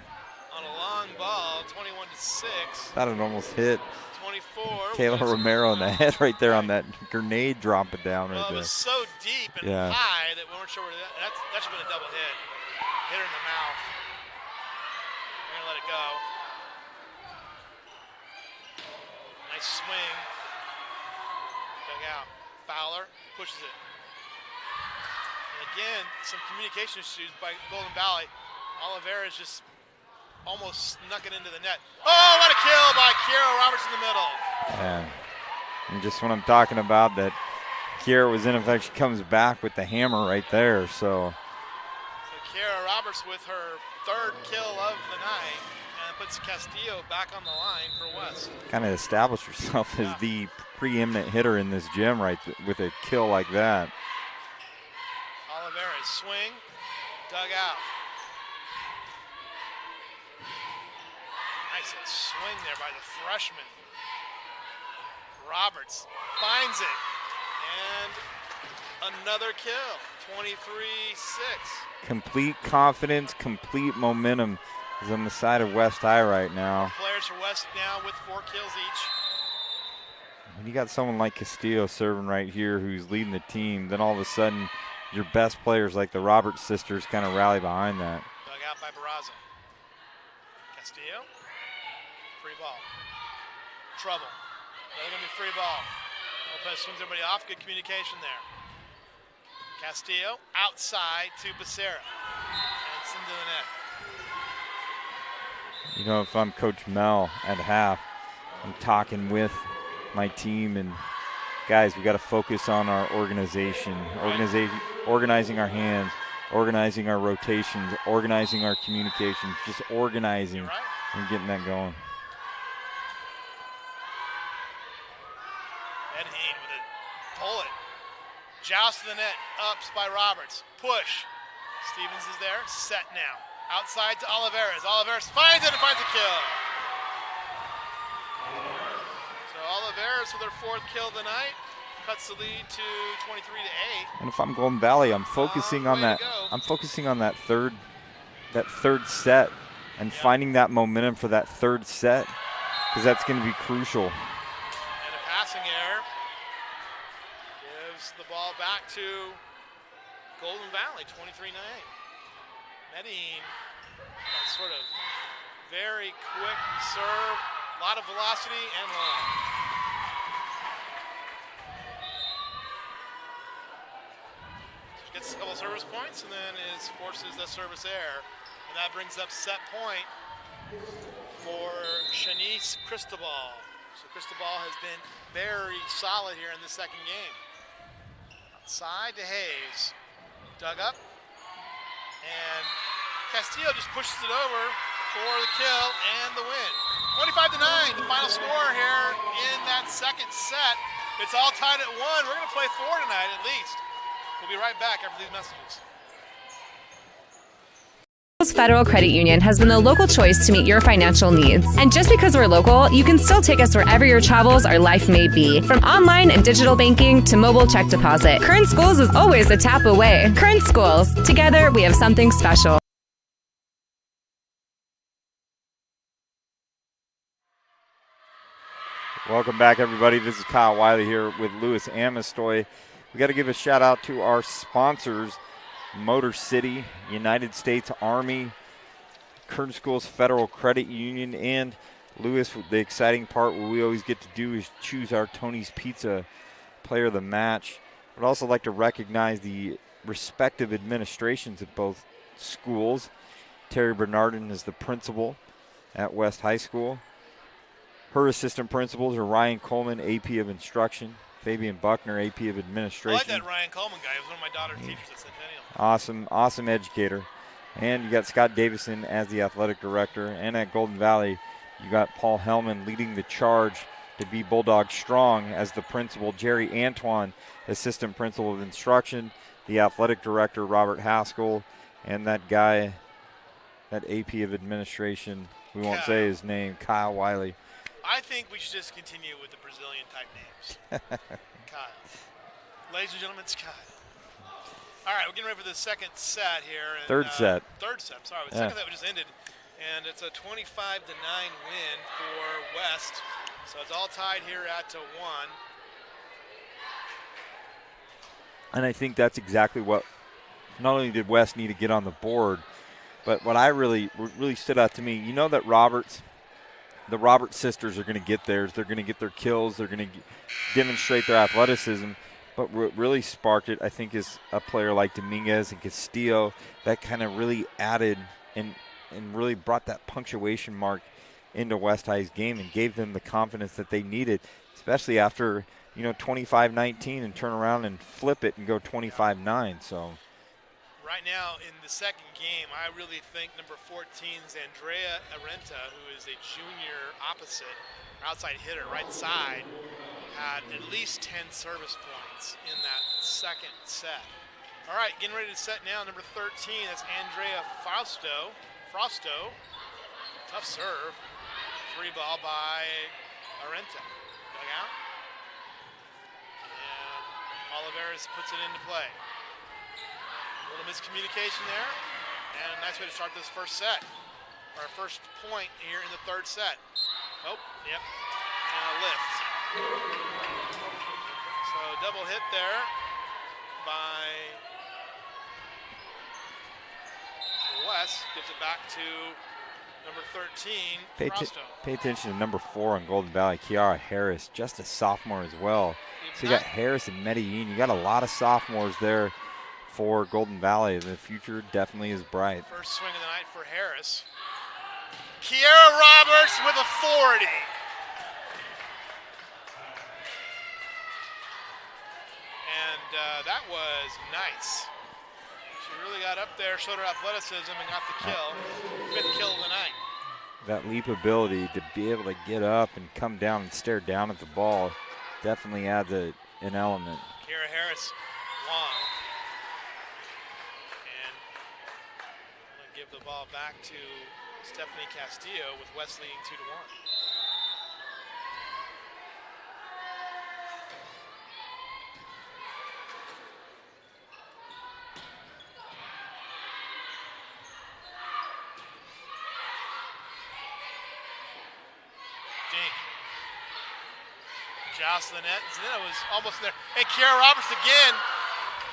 On a long ball, 21-6. Thought it almost hit 24. Taylor Romero in the head right there on that grenade drop it down right there. It was so deep and high that we weren't sure where that should have been a double hit. Hit her in the mouth. We're gonna let it go. Nice swing. Dug out. Fowler pushes it. And again, some communication issues by Golden Valley. Oliveras just almost snuck it into the net. Oh, what a kill by Kiera Roberts in the middle. Yeah, and just what I'm talking about, that Kiera was in effect, she comes back with the hammer right there. So Kiera Roberts with her 3rd kill of the night and puts Castillo back on the line for West. Kind of established herself as the preeminent hitter in this gym with a kill like that. Oliveras swing, dug out. Nice swing there by the freshman. Roberts finds it, and Another kill, 23-6. Complete confidence, complete momentum is on the side of West High right now. Players for West now with 4 kills each. When you got someone like Castillo serving right here who's leading the team, then all of a sudden your best players like the Roberts sisters kind of rally behind that. Dug out by Barraza. Castillo, free ball. Trouble. Another gonna be free ball. Lopez swings everybody off, good communication there. Castillo outside to Becerra. And it's into the net. You know, if I'm Coach Mel at half, I'm talking with my team and guys, we got to focus on our organization, organizing our hands, organizing our rotations, organizing our communications, just organizing and getting that going. Edheen with a bullet. Joust to the net, ups by Roberts. Push. Stevens is there, set now. Outside to Oliveras. Oliveras finds it and finds a kill. So Oliveras with their 4th kill tonight cuts the lead to 23-8. And if I'm Golden Valley, I'm focusing on that. I'm focusing on that third set and finding that momentum for that 3rd set because that's going to be crucial. And a passing error gives the ball back to Golden Valley, 23-9. Medellin, that sort of very quick serve, a lot of velocity and long. So gets a couple service points and then forces the service error. And that brings up set point for Shanice Cristobal. So Cristobal has been very solid here in the 2nd game. Outside to Hayes, dug up. And Castillo just pushes it over for the kill and the win. 25-9, the final score here in that 2nd set. It's all tied at 1. We're going to play 4 tonight at least. We'll be right back after these messages. Federal Credit Union has been the local choice to meet your financial needs. And just because we're local, you can still take us wherever your travels or life may be. From online and digital banking to mobile check deposit, Current Schools is always a tap away. Current Schools, together we have something special. Welcome back, everybody. This is Kyle Wiley here with Louis Amistoy. We got to give a shout out to our sponsors, Motor City, United States Army, Current Schools Federal Credit Union, and Louis, the exciting part what we always get to do is choose our Tony's Pizza player of the match. I'd also like to recognize the respective administrations at both schools. Terry Bernardin is the principal at West High School. Her assistant principals are Ryan Coleman, AP of Instruction, Fabian Buckner, AP of Administration. I like that Ryan Coleman guy. He was one of my daughter's teachers at Centennial. Awesome educator. And you got Scott Davison as the athletic director. And at Golden Valley, you got Paul Hellman leading the charge to be Bulldog Strong as the principal. Jerry Antoine, assistant principal of instruction. The athletic director, Robert Haskell. And that guy, that AP of administration, we won't say his name, Kyle Wiley. I think we should just continue with the Brazilian type names. Kyle. Ladies and gentlemen, it's Kyle. All right, we're getting ready for the 2nd set here. And, third set, sorry. The 2nd set just ended. And it's a 25-9 win for West. So it's all tied here at 1. And I think that's exactly what, not only did West need to get on the board, but what I really stood out to me, you know that the Roberts sisters are going to get theirs. They're going to get their kills. They're going to demonstrate their athleticism. But what really sparked it, I think, is a player like Dominguez and Castillo that kind of really added and really brought that punctuation mark into West High's game and gave them the confidence that they needed, especially after, 25-19 and turn around and flip it and go 25-9. So right now in the 2nd game, I really think number 14's Andrea Arenta, who is a junior opposite, outside hitter, right side, had at least 10 service points in that 2nd set. All right, getting ready to set now, number 13, that's Andrea Frosto. Tough serve. Free ball by Arenta. Dug out. And Oliveras puts it into play. A little miscommunication there, and a nice way to start this first set. Our first point here in the third set. Oh, yep, and a lift. So double hit there by West. Gives it back to number 13, Pay attention to number 4 on Golden Valley, Kiara Harris, just a sophomore as well. So you got Harris and Medellin. You got a lot of sophomores there for Golden Valley. The future definitely is bright. First swing of the night for Harris. Kiara Roberts with authority. And that was nice. She really got up there, showed her athleticism, and got the kill. 5th kill of the night. That leap ability to be able to get up and come down and stare down at the ball definitely adds an element. Kiara Harris long. And I'm going to give the ball back to Stephanie Castillo with West leading 2-1. Joust the net. Zanetta was almost there. Hey, Kiara Roberts again.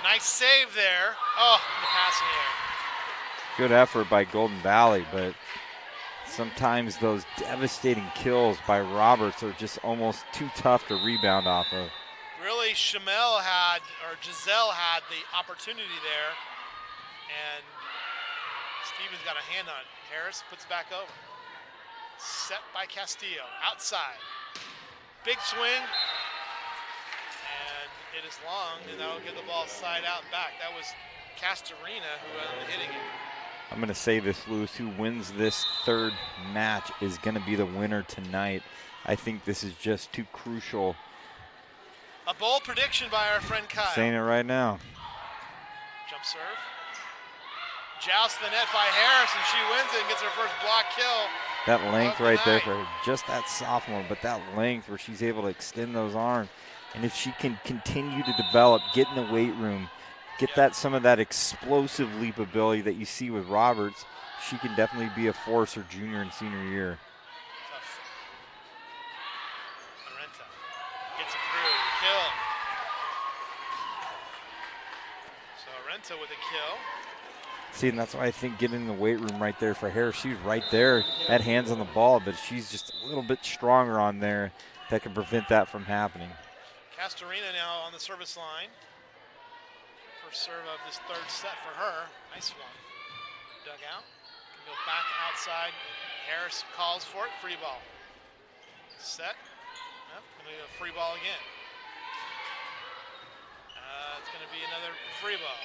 Nice save there. Oh, the passing error. Good effort by Golden Valley, but sometimes those devastating kills by Roberts are just almost too tough to rebound off of. Really, Giselle had the opportunity there, and Stevens got a hand on it. Harris puts back over. Set by Castillo, outside. Big swing, and it is long, and that'll get the ball side out and back. That was Castorina who ended up hitting it. I'm going to say this, Lewis, who wins this third match is going to be the winner tonight. I think this is just too crucial. A bold prediction by our friend Kyle. Saying it right now. Jump serve. Joust the net by Harris, and she wins it and gets her first block kill. That length right there for her, just that sophomore, but that length where she's able to extend those arms. And if she can continue to develop, get in the weight room, get some of that explosive leap ability that you see with Roberts, she can definitely be a force her junior and senior year. Tough. Arenta gets it through, kill. So Arenta with a kill. See, and that's why I think getting in the weight room right there for Harris, she's right there, had hands on the ball, but she's just a little bit stronger on there that can prevent that from happening. Castorina now on the service line. First serve of this third set for her. Nice one. Dug out. Can go back outside. Harris calls for it. Free ball. Set. Yep, gonna be a free ball again. It's gonna be another free ball.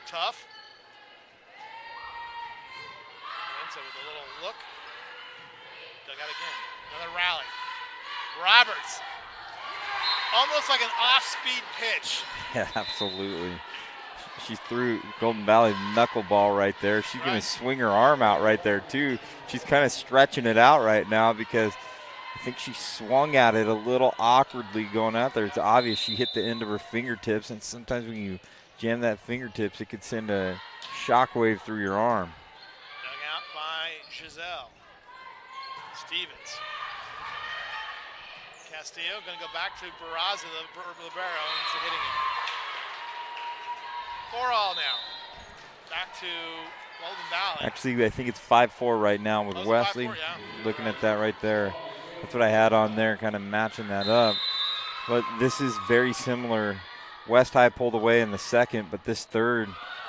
Tough. With a little look. Dug out again. Another rally. Roberts. Almost like an off-speed pitch. Yeah, absolutely. She threw Golden Valley knuckleball right there. She's going to swing her arm out right there, too. She's kind of stretching it out right now because I think she swung at it a little awkwardly going out there. It's obvious she hit the end of her fingertips, and sometimes when you jam that fingertips, it could send a shockwave through your arm. Giselle. Stevens. Castillo going to go back to Barraza, the libero, and it's hitting it. 4-all now. Back to Golden Valley. Actually, I think it's 5-4 right now with Wesley. 5-4, yeah. Looking at that right there. That's what I had on there, kind of matching that up. But this is very similar. West High pulled away in the second, but this third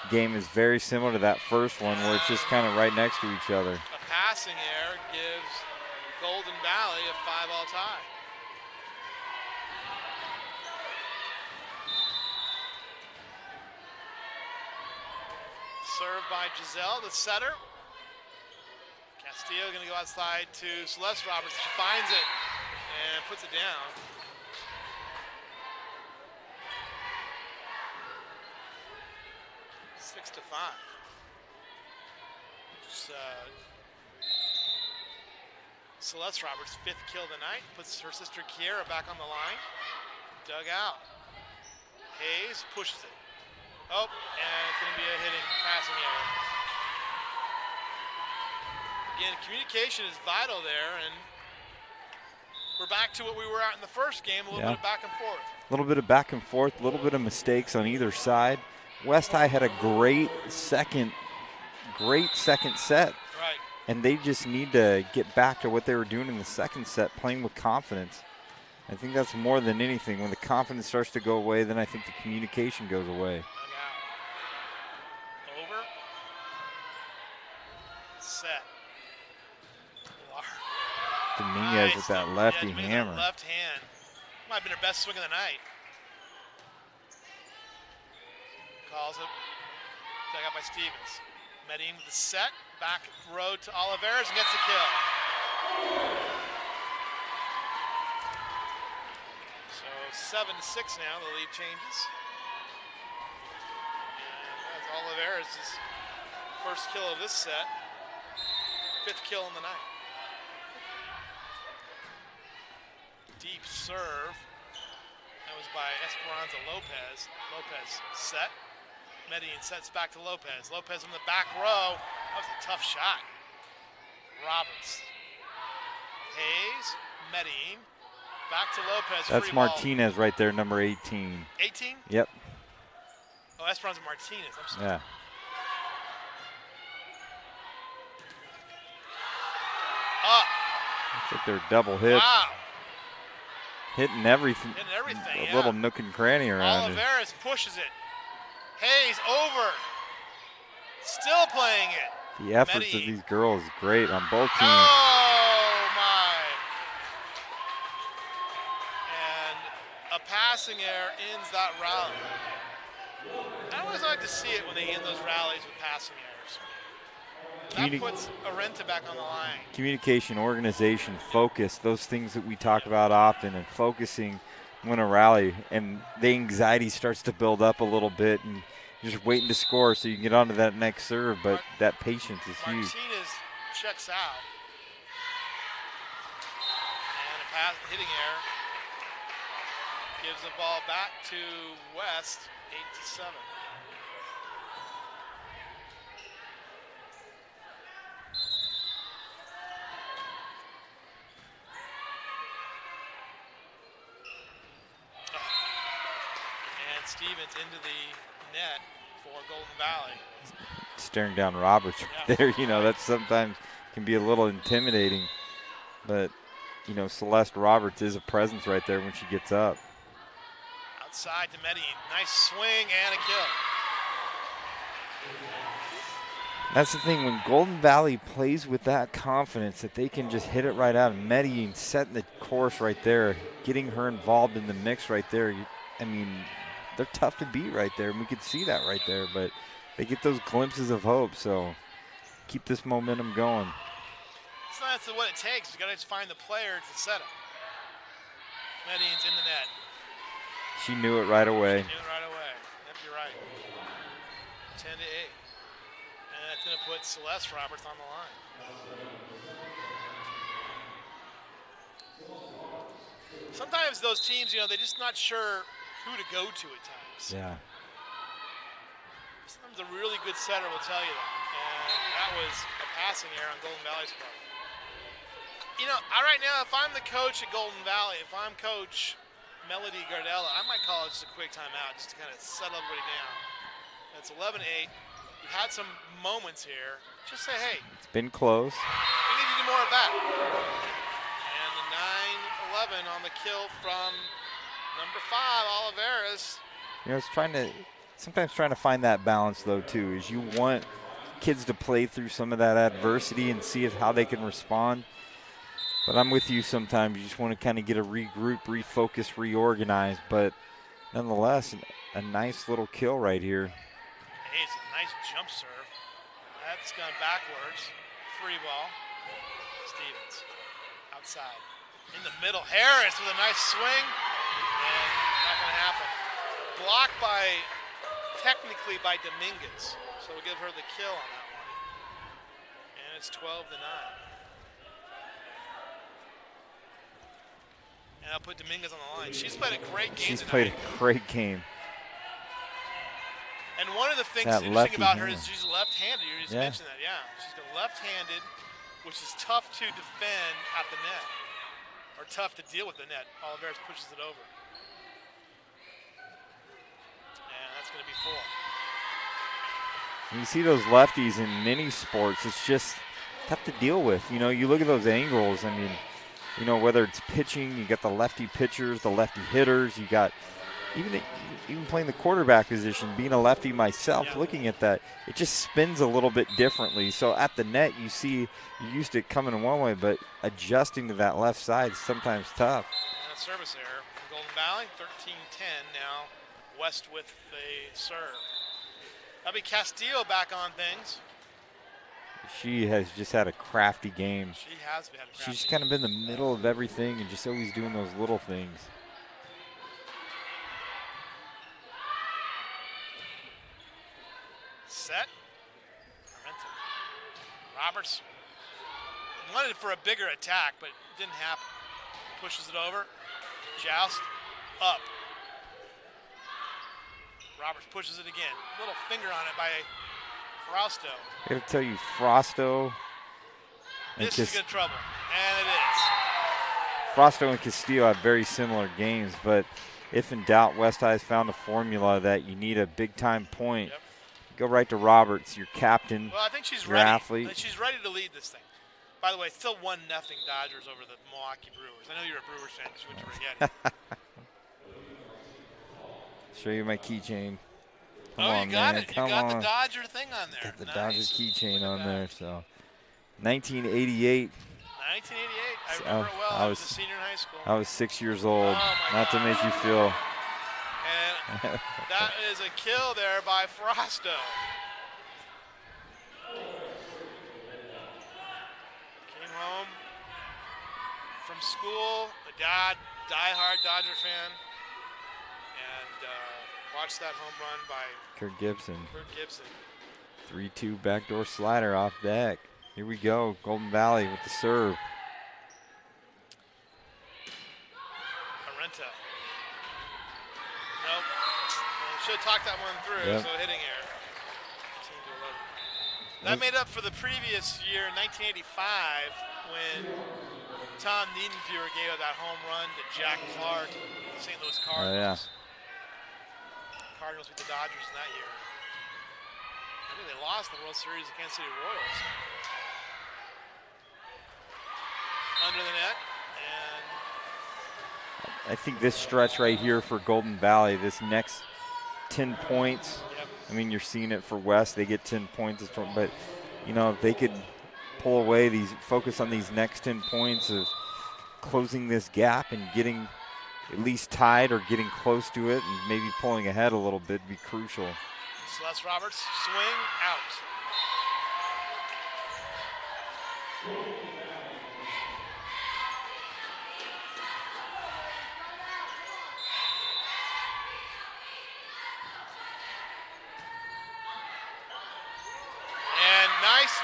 game is very similar to that first one where it's just kind of right next to each other. A passing error gives Golden Valley a 5-all tie. Served by Giselle, the setter. Castillo going to go outside to Celeste Roberts. She finds it and puts it down. Six to 5. Celeste Roberts' 5th kill of the night. Puts her sister Kiera back on the line. Dug out. Hayes pushes it. Oh, and it's going to be a hitting, passing error. Again, communication is vital there, and we're back to what we were at in the first game, a little bit of back and forth. A little bit of back and forth, a little bit of mistakes on either side. West High had a great second set. Right. And they just need to get back to what they were doing in the second set, playing with confidence. I think that's more than anything. When the confidence starts to go away, then I think the communication goes away. Over. Set. Dominguez with that lefty hammer. Left hand. Might have been her best swing of the night. Calls it. Dug out by Stevens. Medellin with the set. Back row to Oliveras and gets the kill. So 7-6 now. The lead changes. And that's Oliveras' first kill of this set. 5th kill in the night. Deep serve. That was by Esperanza Lopez. Lopez set. Medellin sets back to Lopez. Lopez in the back row. That was a tough shot. Roberts. Hayes. Medellin. Back to Lopez. That's Martinez right there, number 18. 18? Yep. Oh, Esperanza Martinez. I'm sorry. Yeah. Up. Looks like they're double hits. Wow. Hitting everything. A little nook and cranny around it. Oliveras pushes it. Hayes over. Still playing it. The efforts of these girls is great on both teams. Oh, my. And a passing error ends that rally. I always like to see it when they end those rallies with passing errors. That puts Arenta back on the line. Communication, organization, focus, those things that we talk about often, and focusing when a rally, and the anxiety starts to build up a little bit, and you're just waiting to score so you can get on to that next serve, but that patience is huge. Martinez checks out. And a pass, hitting error. Gives the ball back to West, 8-7. Stevens into the net for Golden Valley. Staring down Roberts right there, that sometimes can be a little intimidating. But, Celeste Roberts is a presence right there when she gets up. Outside to Medellin. Nice swing and a kill. That's the thing, when Golden Valley plays with that confidence that they can just hit it right out, and Medellin setting the course right there, getting her involved in the mix right there, they're tough to beat right there, and we could see that right there, but they get those glimpses of hope, so keep this momentum going. It's not what it takes. You got to just find the player to set it. Medellin's in the net. She knew it right away. She knew it right away. Yep, you're right. 10-8. And that's going to put Celeste Roberts on the line. Sometimes those teams, they're just not sure who to go to at times. Yeah. Sometimes a really good setter will tell you that. And that was a passing error on Golden Valley's part. Right now, if I'm the coach at Golden Valley, if I'm Coach Melody Gardella, I might call it just a quick timeout just to kind of settle everybody down. It's 11-8. You've had some moments here. Just say, hey. It's been close. We need to do more of that. And the 9-11 on the kill from number 5, Oliveras. It's sometimes trying to find that balance, though, too, is you want kids to play through some of that adversity and see how they can respond. But I'm with you sometimes. You just want to kind of get a regroup, refocus, reorganize. But nonetheless, a nice little kill right here. Hey, it's a nice jump serve. That's gone backwards. Free ball. Stevens outside. In the middle, Harris with a nice swing. And not going to happen. Blocked technically by Dominguez. So we'll give her the kill on that one. And it's 12-9. And I'll put Dominguez on the line. She's played a great game tonight. She's played a great game. And one of the things interesting about her is she's left-handed. You just mentioned that, yeah. She's left-handed, which is tough to defend at the net, or tough to deal with the net. Olivares pushes it over. And that's going to be 4. You see those lefties in many sports, it's just tough to deal with. You know, you look at those angles, I mean, you know, whether it's pitching, you got the lefty pitchers, the lefty hitters, you got even playing the quarterback position, being a lefty myself, looking at that, it just spins a little bit differently. So at the net, you see, you're used to it coming in one way, but adjusting to that left side is sometimes tough. And a service error from Golden Valley, 13-10 now. West with the serve. That'll be Castillo back on things. She has just had a crafty game. She has been. She's kind of been in the middle of everything and just always doing those little things. Set. Roberts wanted for a bigger attack, but it didn't happen. Pushes it over. Joust. Up. Roberts pushes it again. Little finger on it by Frosto. I gotta tell you, Frosto. This is good trouble, and it is. Frosto and Castillo have very similar games, but if in doubt, West High has found a formula that you need a big-time point. Yep. Go right to Roberts, your captain. Well, I think she's your ready. Athlete. She's ready to lead this thing. By the way, still 1-0 Dodgers over the Milwaukee Brewers. I know you're a Brewers fan because you went to Rigetti. Show you my keychain. Come on, you got man. It. You got the Dodger thing on there. Got the Dodger keychain on there. So, 1988. 1988. I remember it well. I was a senior in high school. I was 6 years old. Not to make you feel. And that is a kill there by Frosto. Came home from school, a diehard Dodger fan, and watched that home run by Kurt Gibson. 3-2 backdoor slider off deck. Here we go, Golden Valley with the serve. Arenta. Nope. Should have talked that one through, so hitting error. 15-11. That made up for the previous year, 1985, when Tom Niedenfuer gave up that home run to Jack Clark, the St. Louis Cardinals. Cardinals beat the Dodgers in that year. I think they lost the World Series against City Royals. Under the net, and I think this stretch right here for Golden Valley, this next 10 points, I mean, you're seeing it for West, they get 10 points, but, you know, if they could pull away focus on these next 10 points of closing this gap and getting at least tied or getting close to it and maybe pulling ahead a little bit would be crucial. Celeste Roberts, swing, out. And nice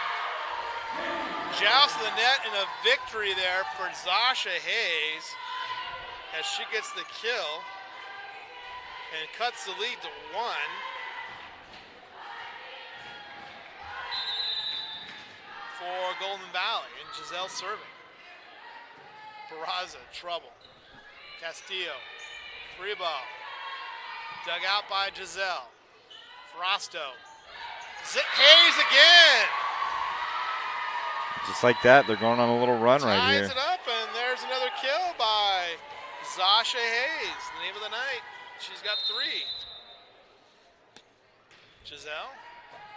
joust of the net and a victory there for Zasha Hayes as she gets the kill and cuts the lead to 1. For Golden Valley, and Giselle serving. Barraza, trouble. Castillo, free ball. Dug out by Giselle. Frosto. Hayes again! Just like that, they're going on a little run right here. Ties it up, and there's another kill by Zasha Hayes, the name of the night. She's got 3. Giselle,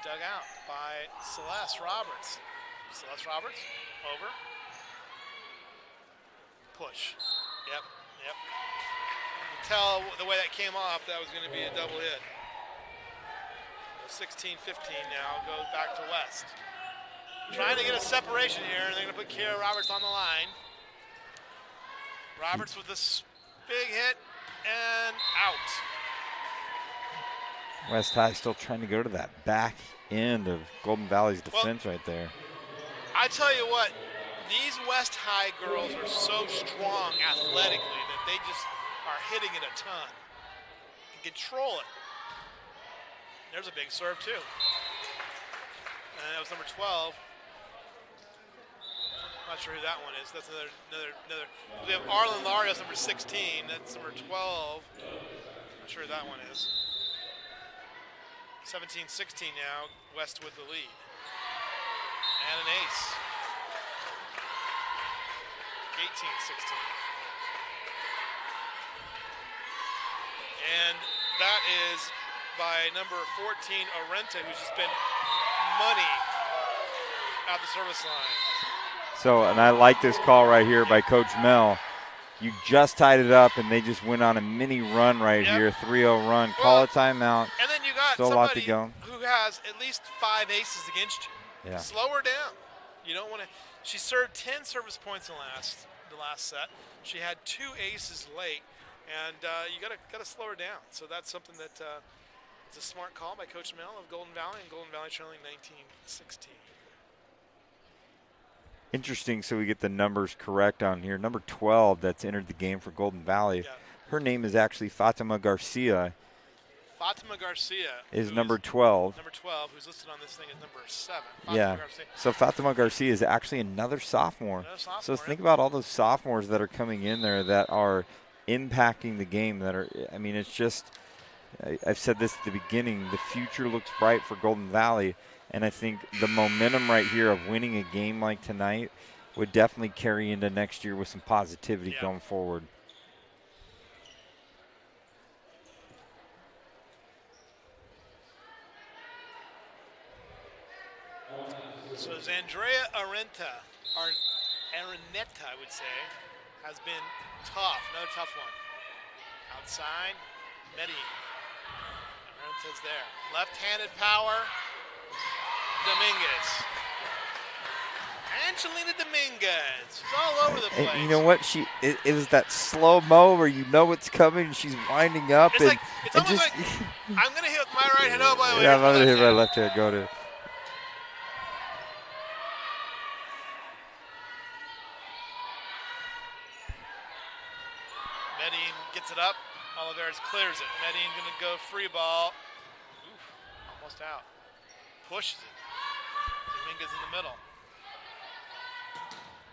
dug out by Celeste Roberts. Celeste Roberts, over. Push. Yep. You can tell the way that came off, that was going to be a double hit. 16-15 now, goes back to West. Trying to get a separation here, and they're going to put Kara Roberts on the line. Roberts with this big hit, and out. West High still trying to go to that back end of Golden Valley's defense right there. I tell you what, these West High girls are so strong athletically that they just are hitting it a ton. Can control it. There's a big serve, too. And that was number 12. Not sure who that one is. That's another. We have Arlen Larios, number 16. That's number 12. Not sure who that one is. 17-16 now. West with the lead. And an ace. 18-16. And that is by number 14, Arenta, who's just been money at the service line. So, and I like this call right here by Coach Mel. You just tied it up, and they just went on a mini run right here, 3-0 run. Call a timeout. And then you got still a lot to go. Who has at least 5 aces against you. Yeah. Slow her down. You don't want to. She served 10 service points in the last set. She had 2 aces late, and you gotta slow her down. So that's something that it's a smart call by Coach Mel of Golden Valley, and Golden Valley trailing 19-16. Interesting, so we get the numbers correct on here. Number 12 that's entered the game for Golden Valley. Yeah. Her name is actually Fatima Garcia. Fatima Garcia is number 12. Number 12, who's listed on this thing as number 7. Garcia. So Fatima Garcia is actually another sophomore. So think about all those sophomores that are coming in there that are impacting the game. That are, I mean, it's just, I've said this at the beginning, the future looks bright for Golden Valley. And I think the momentum right here of winning a game like tonight would definitely carry into next year with some positivity going forward. So Zandrea Arenta, I would say, has been tough. Another tough one. Outside, Medellin. Arenta's there. Left-handed power. Dominguez. Angelina Dominguez. She's all over the place. And you know what? It was that slow-mo where you know it's coming and she's winding up. It's like, it's almost like, I'm going to hit with my right hand. Oh, by the way. Yeah, I'm going to hit my left hand. Go to. Medellin gets it up. Olivares clears it. Medellin going to go free ball. Oof, almost out. Pushes it. Dominguez in the middle.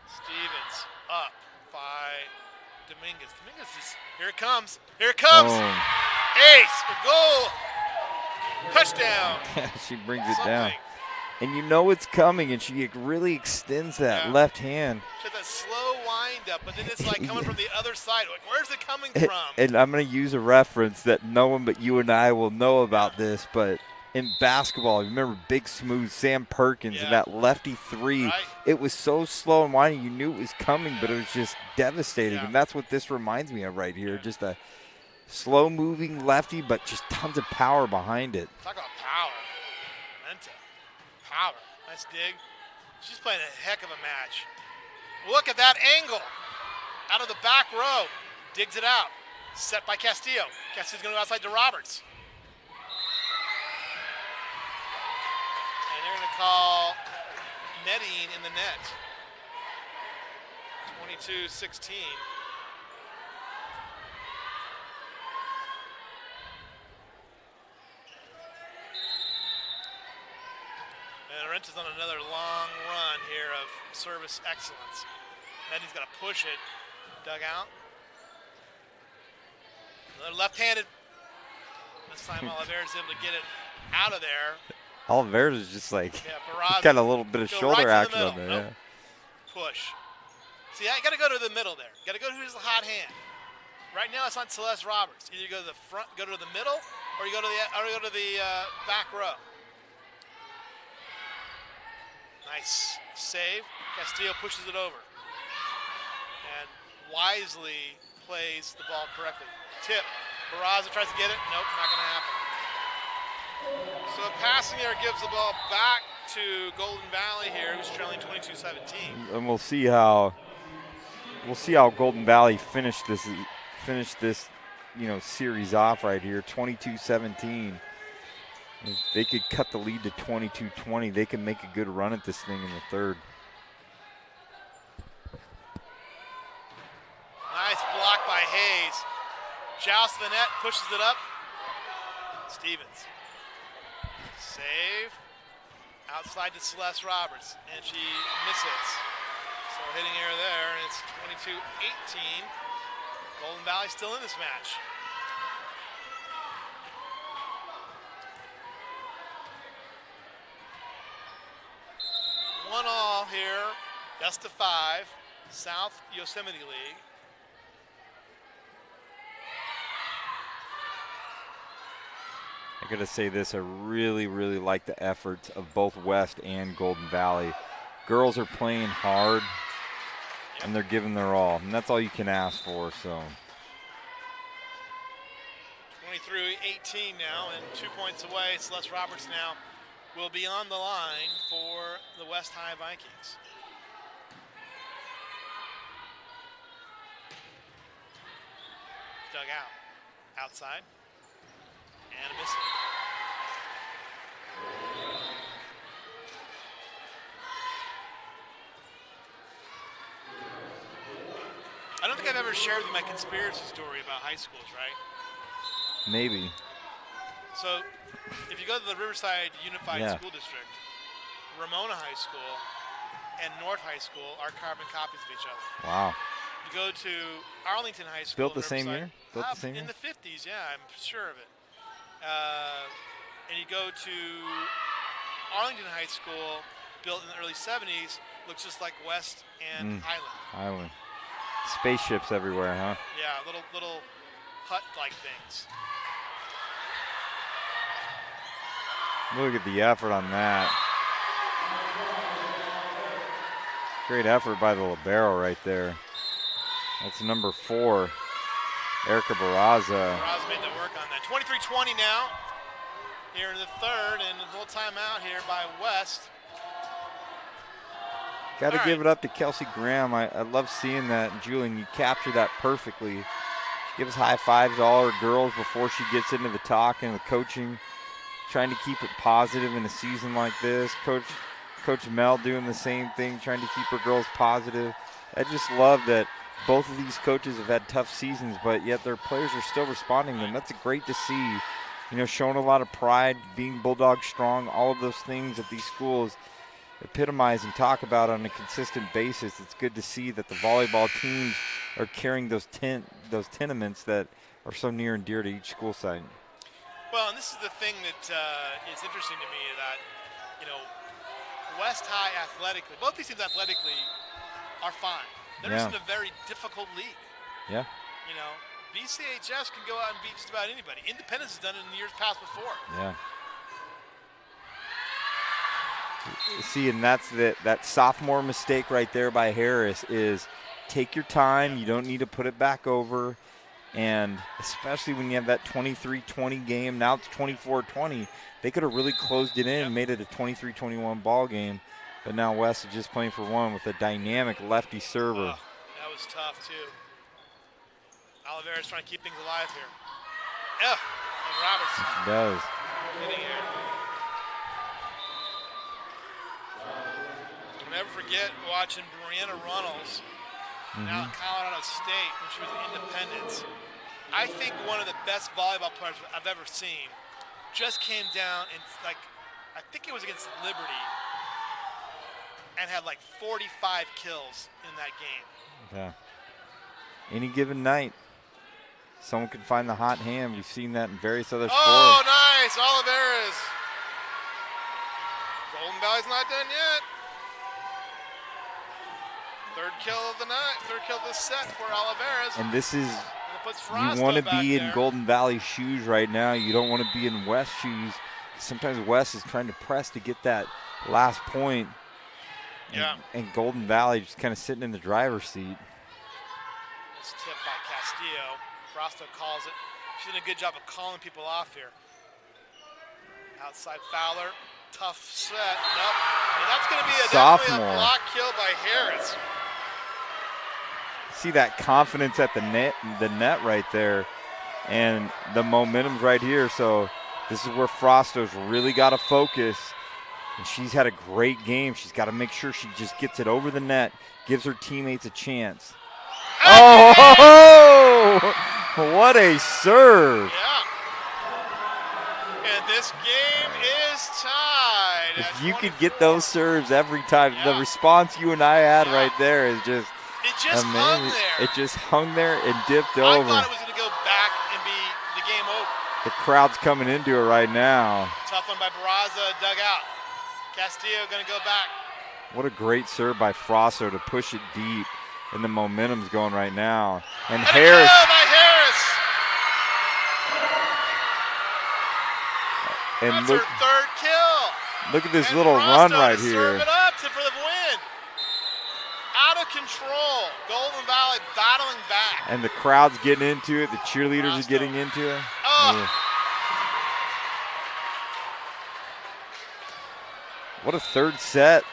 Stevens up by Dominguez. Dominguez is, here it comes. Here it comes. Ace, a goal. Touchdown. She brings it down. And you know it's coming, and she really extends that left hand. She has that slow wind up, but then it's like coming from the other side. Like, where's it coming from? And I'm going to use a reference that no one but you and I will know about this, but in basketball, remember Big Smooth, Sam Perkins, and that lefty three. Right. It was so slow and winding, you knew it was coming, but it was just devastating. And that's what this reminds me of right here. Just a slow-moving lefty, but just tons of power behind it. Talk about power. Menta. Power. Nice dig. She's playing a heck of a match. Look at that angle. Out of the back row. Digs it out. Set by Castillo. Castillo's going to go outside to Roberts. They're going to call Medellin in the net. 22-16. And Arenta's on another long run here of service excellence. Medellin's got to push it. Dug out. Another left-handed. This time Olivares is able to get it out of there. Olivares is just like, got a little bit of shoulder action on there. Nope. Push. See, I got to go to the middle there. Got to go to who's the hot hand. Right now, it's on Celeste Roberts. Either you go to the front, go to the middle, or you go to the back row. Nice save. Castillo pushes it over, and wisely plays the ball correctly. Tip. Barraza tries to get it. Nope, not going to happen. So passing error gives the ball back to Golden Valley here, who's trailing 22-17. And we'll see how Golden Valley finish this series off right here, 22-17. If they could cut the lead to 22-20, they can make a good run at this thing in the third. Nice block by Hayes. Jousts the net, pushes it up. Stevens. Save. Outside to Celeste Roberts, and she misses. So hitting error there, and it's 22-18. Golden Valley still in this match. One all here, best of 5, South Yosemite League. I gotta say this, I really, really like the efforts of both West and Golden Valley. Girls are playing hard, and they're giving their all, and that's all you can ask for. So 23-18 now, and 2 points away. Celeste Roberts now will be on the line for the West High Vikings. Dug out, outside. And a miss. I don't think I've ever shared with you my conspiracy story about high schools, right? maybe. So if you go to the Riverside Unified School District, Ramona High School and North High School are carbon copies of each other. Wow. You go to Arlington High School. Built the same year? Built the same year? In the 50s, yeah, I'm sure of it. And you go to Arlington High School, built in the early 70s, looks just like West and Highland. Highland. Spaceships everywhere, huh? Yeah, little hut-like things. Look at the effort on that. Great effort by the libero right there. That's number 4, Erica Barraza. Barraza made that work on that. 23-20 now here in the third, and a little timeout here by West. Got to give it up to Kelsey Graham. I love seeing that. And Julian, you capture that perfectly. She gives high fives to all her girls before she gets into the talk and the coaching, trying to keep it positive in a season like this. Coach Mel doing the same thing, trying to keep her girls positive. I just love that both of these coaches have had tough seasons, but yet their players are still responding to them. That's great to see. You know, showing a lot of pride, being Bulldog strong, all of those things that these schools epitomize and talk about on a consistent basis. It's good to see that the volleyball teams are carrying those tenements that are so near and dear to each school site. Well, and this is the thing that is interesting to me, that, you know, West High athletically, both these teams athletically are fine. They're just in a very difficult league. Yeah. You know, BCHS can go out and beat just about anybody. Independence has done it in the years past before. Yeah. See, and that's that sophomore mistake right there by Harris is take your time. You don't need to put it back over. And especially when you have that 23-20 game, now it's 24-20. They could have really closed it in and made it a 23-21 ball game. But now West is just playing for one with a dynamic lefty server. That was tough, too. Oliveira's trying to keep things alive here. Yeah, and Roberts. She does. Hitting here. I'll never forget watching Brianna Runnels out at Colorado State when she was at Independence. I think one of the best volleyball players I've ever seen just came down and, like, I think it was against Liberty, and had like 45 kills in that game. Yeah. Any given night, someone can find the hot hand. We've seen that in various other sports. Oh, nice. Oliveira's. Golden Valley's not done yet. Third kill of the night, third kill of the set for Oliveira's. And this is, you want to be in Golden Valley shoes right now. You don't want to be in West shoes. Sometimes West is trying to press to get that last point. And Golden Valley just kind of sitting in the driver's seat. This tip by Castillo. Frosto calls it. She's doing a good job of calling people off here. Outside Fowler. Tough set. Nope. And that's going to be definitely a block kill by Harris. See that confidence at the net right there. And the momentum's right here. So this is where Frosto's really got to focus. And she's had a great game. She's got to make sure she just gets it over the net, gives her teammates a chance. Oh, what a serve. Yeah. And this game is tied. If you could get those serves every time, the response you and I had right there is just amazing. Hung there. It just hung there and dipped I over. thought it was going to go back and be the game over. The crowd's coming into it right now. Tough one by Barraza, dug out. Castillo going to go back. What a great serve by Frosto to push it deep, and the momentum's going right now. And Harris. A kill by Harris. And that's look, her third kill. Look at this and little Frosto run right to here. Serve it up for the win. Out of control. Golden Valley battling back. And the crowd's getting into it. The cheerleaders are getting into it. Oh. Yeah. What a third set.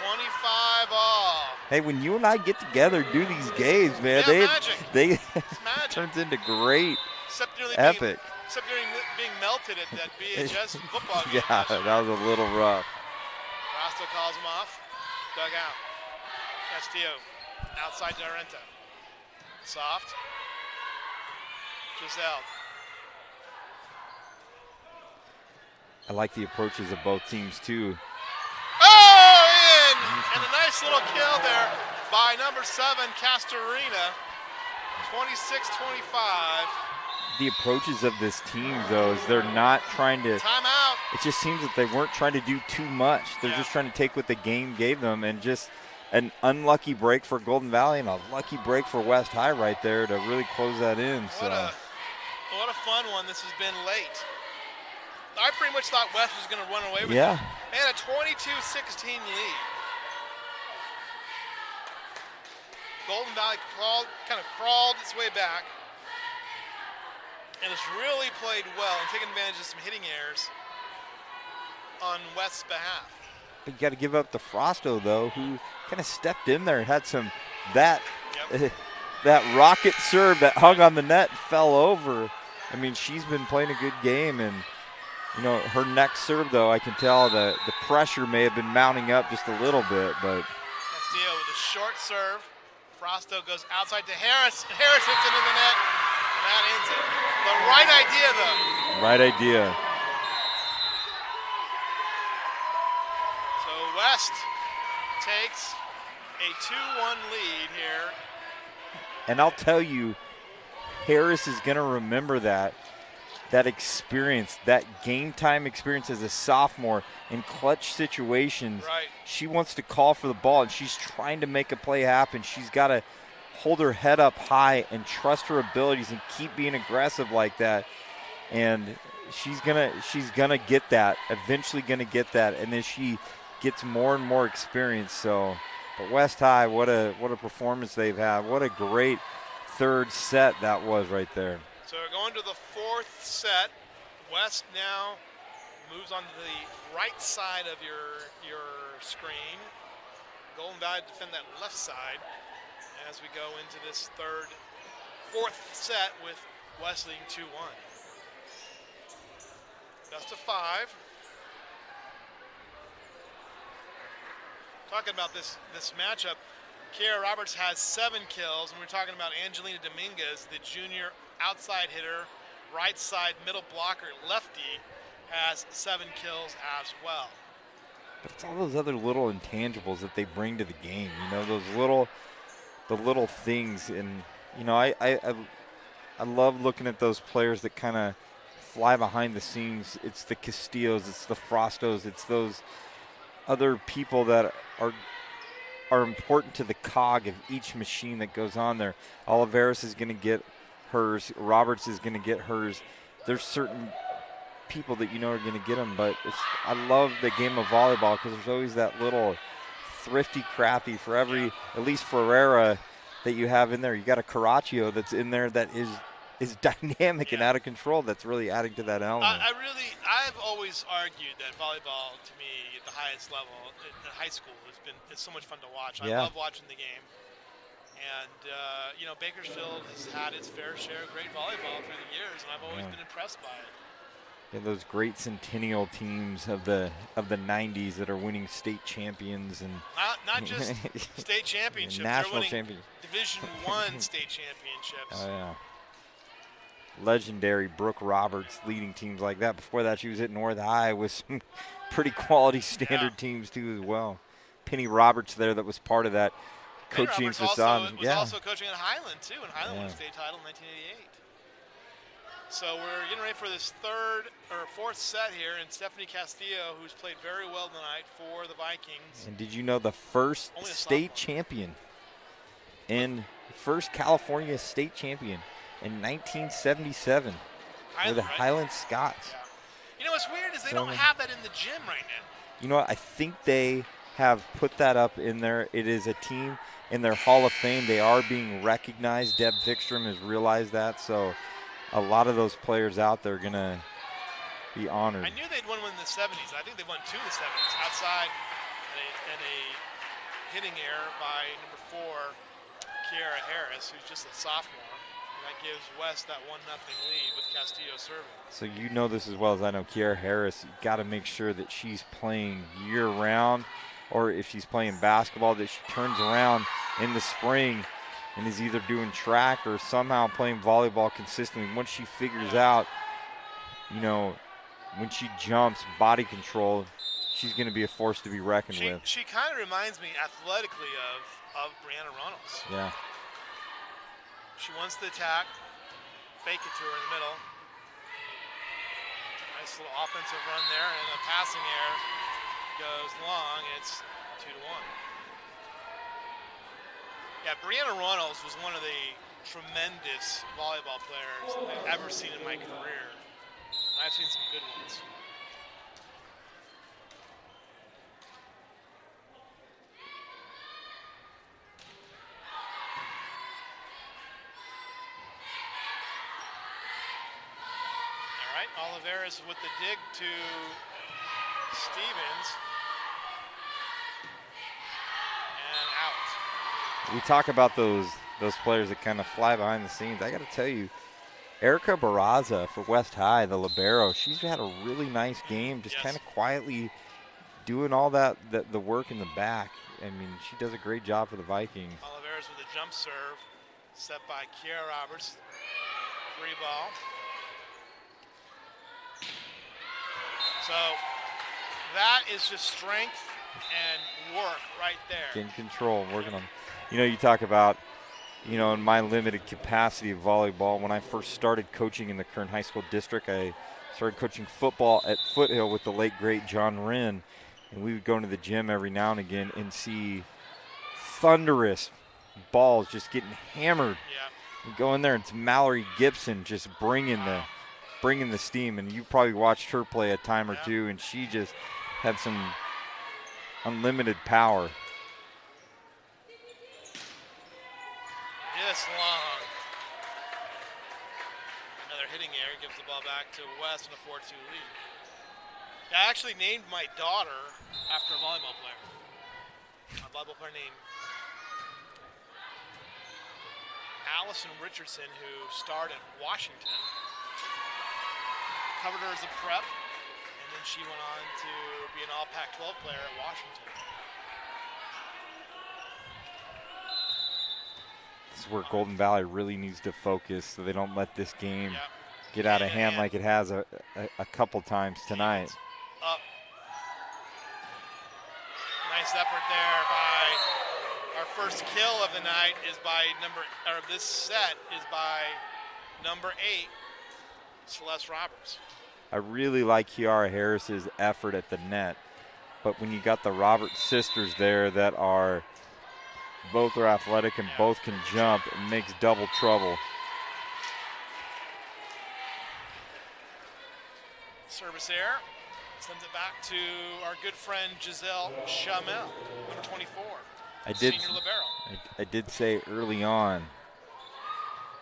25 all. Hey, when you and I get together, do these games, man, they turns into great, epic. Except during being melted at that BHS football game. Yeah, that was a little rough. Frosto calls him off. Dug out. Castillo outside Dorenta. Soft. Giselle. I like the approaches of both teams, too. Oh, in! And a nice little kill there by number 7, Castorina. 26-25. The approaches of this team, though, is they're not trying to. Timeout. It just seems that they weren't trying to do too much. They're just trying to take what the game gave them, and just an unlucky break for Golden Valley and a lucky break for West High right there to really close that in. What a fun one this has been late. I pretty much thought West was going to run away with it. Yeah. They had a 22-16 lead. Golden Valley kind of crawled its way back. And has really played well and taken advantage of some hitting errors on West's behalf. You got to give up to Frosto, though, who kind of stepped in there and had some that rocket serve that hung on the net and fell over. I mean, she's been playing a good game, and you know, her next serve, though, I can tell the pressure may have been mounting up just a little bit, but Castillo with a short serve. Frosto goes outside to Harris. Harris hits it in the net, and that ends it. The right idea, though. Right idea. So West takes a 2-1 lead here. And I'll tell you, Harris is going to remember that experience, that game time experience as a sophomore in clutch situations. Right. She wants to call for the ball, and she's trying to make a play happen. She's got to hold her head up high and trust her abilities and keep being aggressive like that. And she's gonna get that, eventually gonna get that, and then she gets more and more experience. So, but West High, what a performance they've had. What a great third set that was right there. So we're going to the fourth set. West now moves on to the right side of your screen. Golden Valley defend that left side as we go into this fourth set with West leading 2-1. Best of 5. Talking about this matchup, Kiara Roberts has 7 kills, and we're talking about Angelina Dominguez, the junior outside hitter, right side middle blocker, lefty, has 7 kills as well. But it's all those other little intangibles that they bring to the game. You know, the little things, and you know, I love looking at those players that kind of fly behind the scenes. It's the Castillos, it's the Frostos, it's those other people that are important to the cog of each machine that goes on there. Oliveras is going to get hers. Roberts is going to get hers. There's certain people that you know are going to get them, but I love the game of volleyball because there's always that little thrifty crappy for every, at least Ferreira that you have in there. You got a Caraccio that's in there that is dynamic and out of control. That's really adding to that element. I've always argued that volleyball, to me, at the highest level, in high school, it's so much fun to watch. I love watching the game. And, you know, Bakersfield has had its fair share of great volleyball through the years, and I've always been impressed by it. Yeah, those great centennial teams of the 90s that are winning state champions and not just state championships, national they're winning champions, Division I state championships. Oh yeah. legendary Brooke Roberts leading teams like that. Before that, she was at North High with some pretty quality standard teams too as well. Penny Roberts there that was part of that coaching facade. Was also coaching at Highland too, and Highland won a state title in 1988. So we're getting ready for this fourth set here, and Stephanie Castillo, who's played very well tonight for the Vikings. And did you know the first state champion first California state champion in 1977 were the Highland Scots. Yeah. You know what's weird is they don't have that in the gym right now. You know what? I think they have put that up in there. It is a team in their Hall of Fame. They are being recognized. Deb Vikstrom has realized that, so a lot of those players out there are going to be honored. I knew they'd won one in the 70s. I think they won 2 in the 70s. Outside and a hitting error by number 4, Kiara Harris, who's just a sophomore. And that gives West that 1-0 lead with Castillo serving. So you know this as well as I know. Kiara Harris, you've got to make sure that she's playing year-round, or if she's playing basketball, that she turns around in the spring and is either doing track or somehow playing volleyball consistently. Once she figures out, you know, when she jumps, body control, she's going to be a force to be reckoned with. She kind of reminds me athletically of Brianna Runnels. Yeah. She wants the attack, fake it to her in the middle. Nice little offensive run there, and a passing error goes long. It's 2-1. Yeah, Brianna Runnels was one of the tremendous volleyball players I've ever seen in my career. And I've seen some good ones. All right, Oliveras with the dig to Stevens. And out. We talk about those players that kind of fly behind the scenes. I got to tell you, Erica Barraza for West High, the libero, she's had a really nice game, just kind of quietly doing all the work in the back. I mean, she does a great job for the Vikings. Oliveras with a jump serve, set by Kiara Roberts. Free ball. So that is just strength and work right there. In control, working on. You know, you talk about, you know, in my limited capacity of volleyball, when I first started coaching in the Kern High School district, I started coaching football at Foothill with the late, great John Wren. And we would go into the gym every now and again and see thunderous balls just getting hammered. Yeah. We go in there and it's Mallory Gibson just bringing the steam. And you probably watched her play a time or two, and she just had some unlimited power. This long. Another hitting error gives the ball back to West in a 4-2 lead. I actually named my daughter after a volleyball player. A volleyball player named Allison Richardson, who starred at Washington. Covered her as a prep, and then she went on to be an all Pac-12 player at Washington. This is where Golden Valley really needs to focus so they don't let this game get out of hand like it has a couple times tonight. Up. Nice effort there by our first kill of the night is by this set is by number 8, Celeste Roberts. I really like Kiara Harris's effort at the net, but when you got the Roberts sisters there that are both are athletic and both can jump, it makes double trouble. Service error. Sends it back to our good friend Giselle Chamel, number 24, senior libero. I did say early on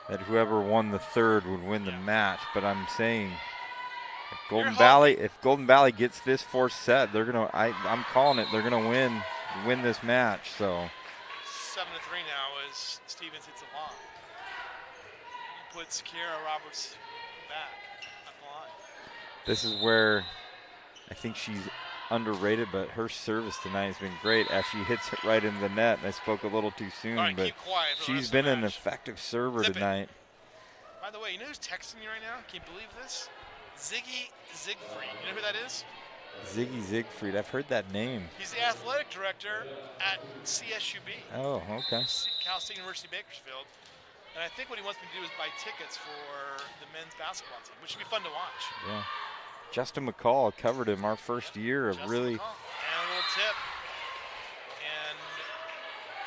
that whoever won the third would win the match, but I'm saying if Golden Valley gets this fourth set, they're gonna. I'm calling it. They're gonna win this match. So 7-3 now as Stevens hits a long. He puts Kiara Roberts back at the line. This is where I think she's underrated, but her service tonight has been great as she hits it right in the net. And I spoke a little too soon, but she's been an effective server tonight. By the way, you know who's texting me right now? Can you believe this? Ziggy Siegfried. You know who that is? Ziggy Siegfried. I've heard that name. He's the athletic director at CSUB. Oh, okay. Cal State University Bakersfield. And I think what he wants me to do is buy tickets for the men's basketball team, which should be fun to watch. Yeah. Justin McCall covered him our first year of really. McCall. And a little tip. And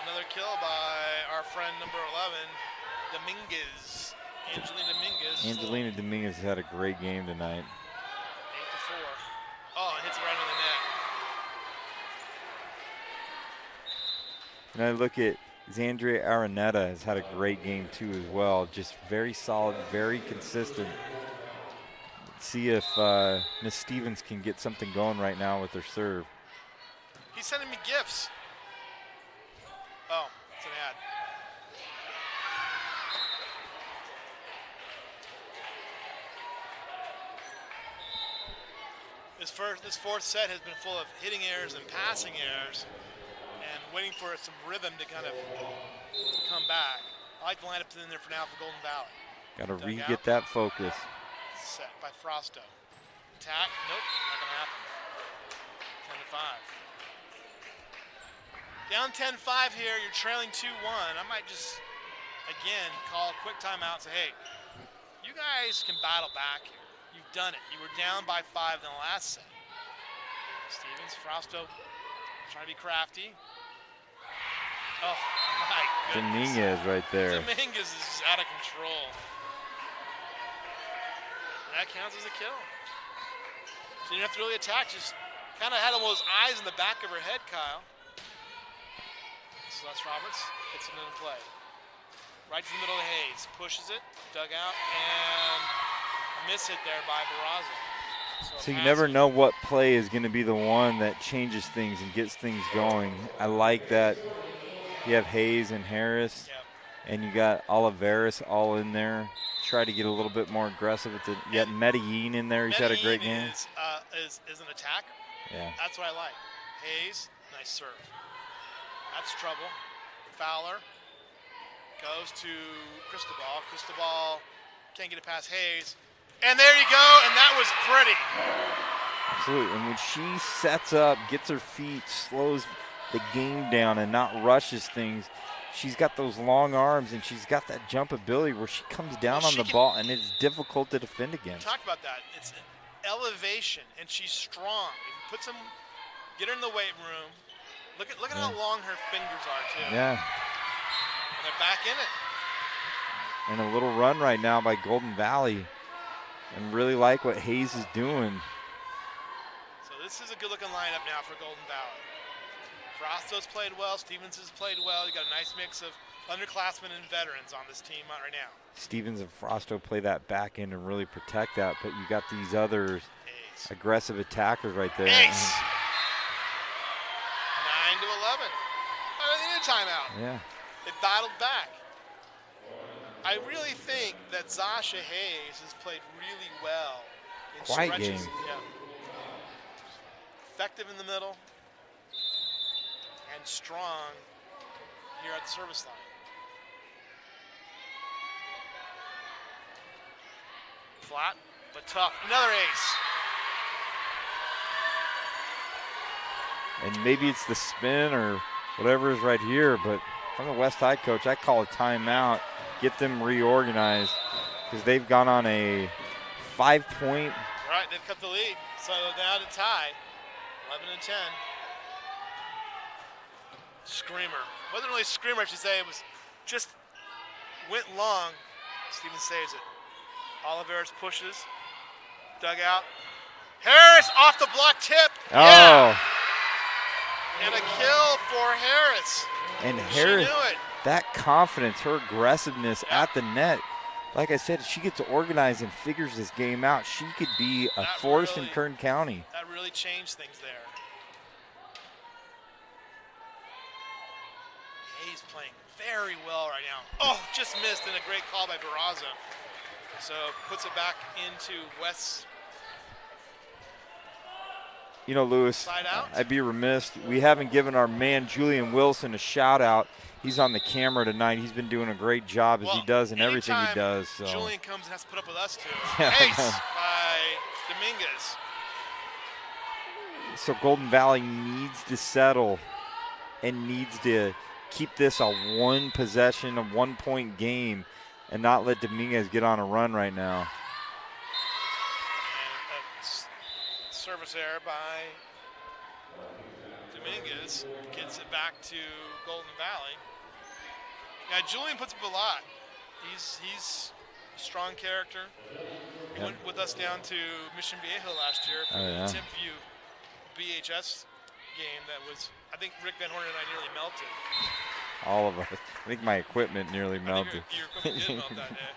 another kill by our friend number 11, Dominguez. Angelina Dominguez had a great game tonight. 8-4. Oh, it hits right on the net. And I look at Xandria Araneta has had a great game too as well. Just very solid, very consistent. Let's see if Miss Stevens can get something going right now with her serve. He's sending me gifts. Oh, it's an ad. This fourth set has been full of hitting errors and passing errors, and waiting for some rhythm to kind of come back. I like the lineup in there for now for Golden Valley. Got to re-get that focus. Set by Frosto. Attack, nope, not gonna happen. 10-5. Down 10-5 here, you're trailing 2-1. I might just, again, call a quick timeout and say, hey, you guys can battle back here. You've done it. You were down by 5 in the last set. Stevens, Frosto, trying to be crafty. Oh, my goodness. Dominguez right there. Dominguez is just out of control. That counts as a kill. So you don't have to really attack. Just kind of had those eyes in the back of her head, Kyle. Celeste Roberts gets it into play. Right to the middle of Hayes. Pushes it, dug out, and a miss hit there by Barraza. So you never know what play is going to be the one that changes things and gets things going. I like that you have Hayes and Harris, and you got Oliveris all in there. Try to get a little bit more aggressive. You got Medellin in there. He's had a great game. Is an attacker. Yeah. That's what I like. Hayes, nice serve. That's trouble. Fowler goes to Cristobal. Cristobal can't get it past Hayes. And there you go, and that was pretty. Absolutely, and when she sets up, gets her feet, slows the game down and not rushes things, she's got those long arms and she's got that jump ability where she comes down on the ball and it's difficult to defend against. Talk about that. It's an elevation, and she's strong. Get her in the weight room. Look at how long her fingers are, too. Yeah. And they're back in it. And a little run right now by Golden Valley. And really like what Hayes is doing. So this is a good-looking lineup now for Golden Valley. Frosto's played well. Stevens has played well. You got a nice mix of underclassmen and veterans on this team right now. Stevens and Frosto play that back end and really protect that, but you got these other aggressive attackers right there. Ace. 9-11. Oh, they need a timeout. Yeah. They battled back. I really think that Zasha Hayes has played really well in Quiet stretches. game. Yeah. Effective in the middle and strong here at the service line. Flat, but tough. Another ace. And maybe it's the spin or whatever is right here, but from the West High coach, I call a timeout. Get them reorganized because they've gone on a 5-point. Right, they've cut the lead. So now to tie, 11-10. Screamer. Wasn't really a screamer, I should say. It was just went long. Stevens saves it. Oliveris pushes. Dug out. Harris off the block tip. Oh. Yeah. And a kill for Harris. And Harris. She knew it. That confidence, her aggressiveness at the net. Like I said, if she gets organized and figures this game out, she could be a force in Kern County. That really changed things there. Hayes playing very well right now. Oh, just missed, and a great call by Barraza. So puts it back into West's You know, Lewis, I'd be remiss. We haven't given our man Julian Wilson a shout out. He's on the camera tonight. He's been doing a great job as he does in everything he does. So. Julian comes and has to put up with us too. Ace by Dominguez. So Golden Valley needs to settle and needs to keep this a one possession, a 1 point game, and not let Dominguez get on a run right now. Service error by Dominguez gets it back to Golden Valley. Yeah, Julian puts up a lot. He's a strong character. He went with us down to Mission Viejo last year for the Tip View BHS game that was, I think Rick Van Horn and I nearly melted. All of us. I think my equipment nearly melted. Your equipment did melt that day.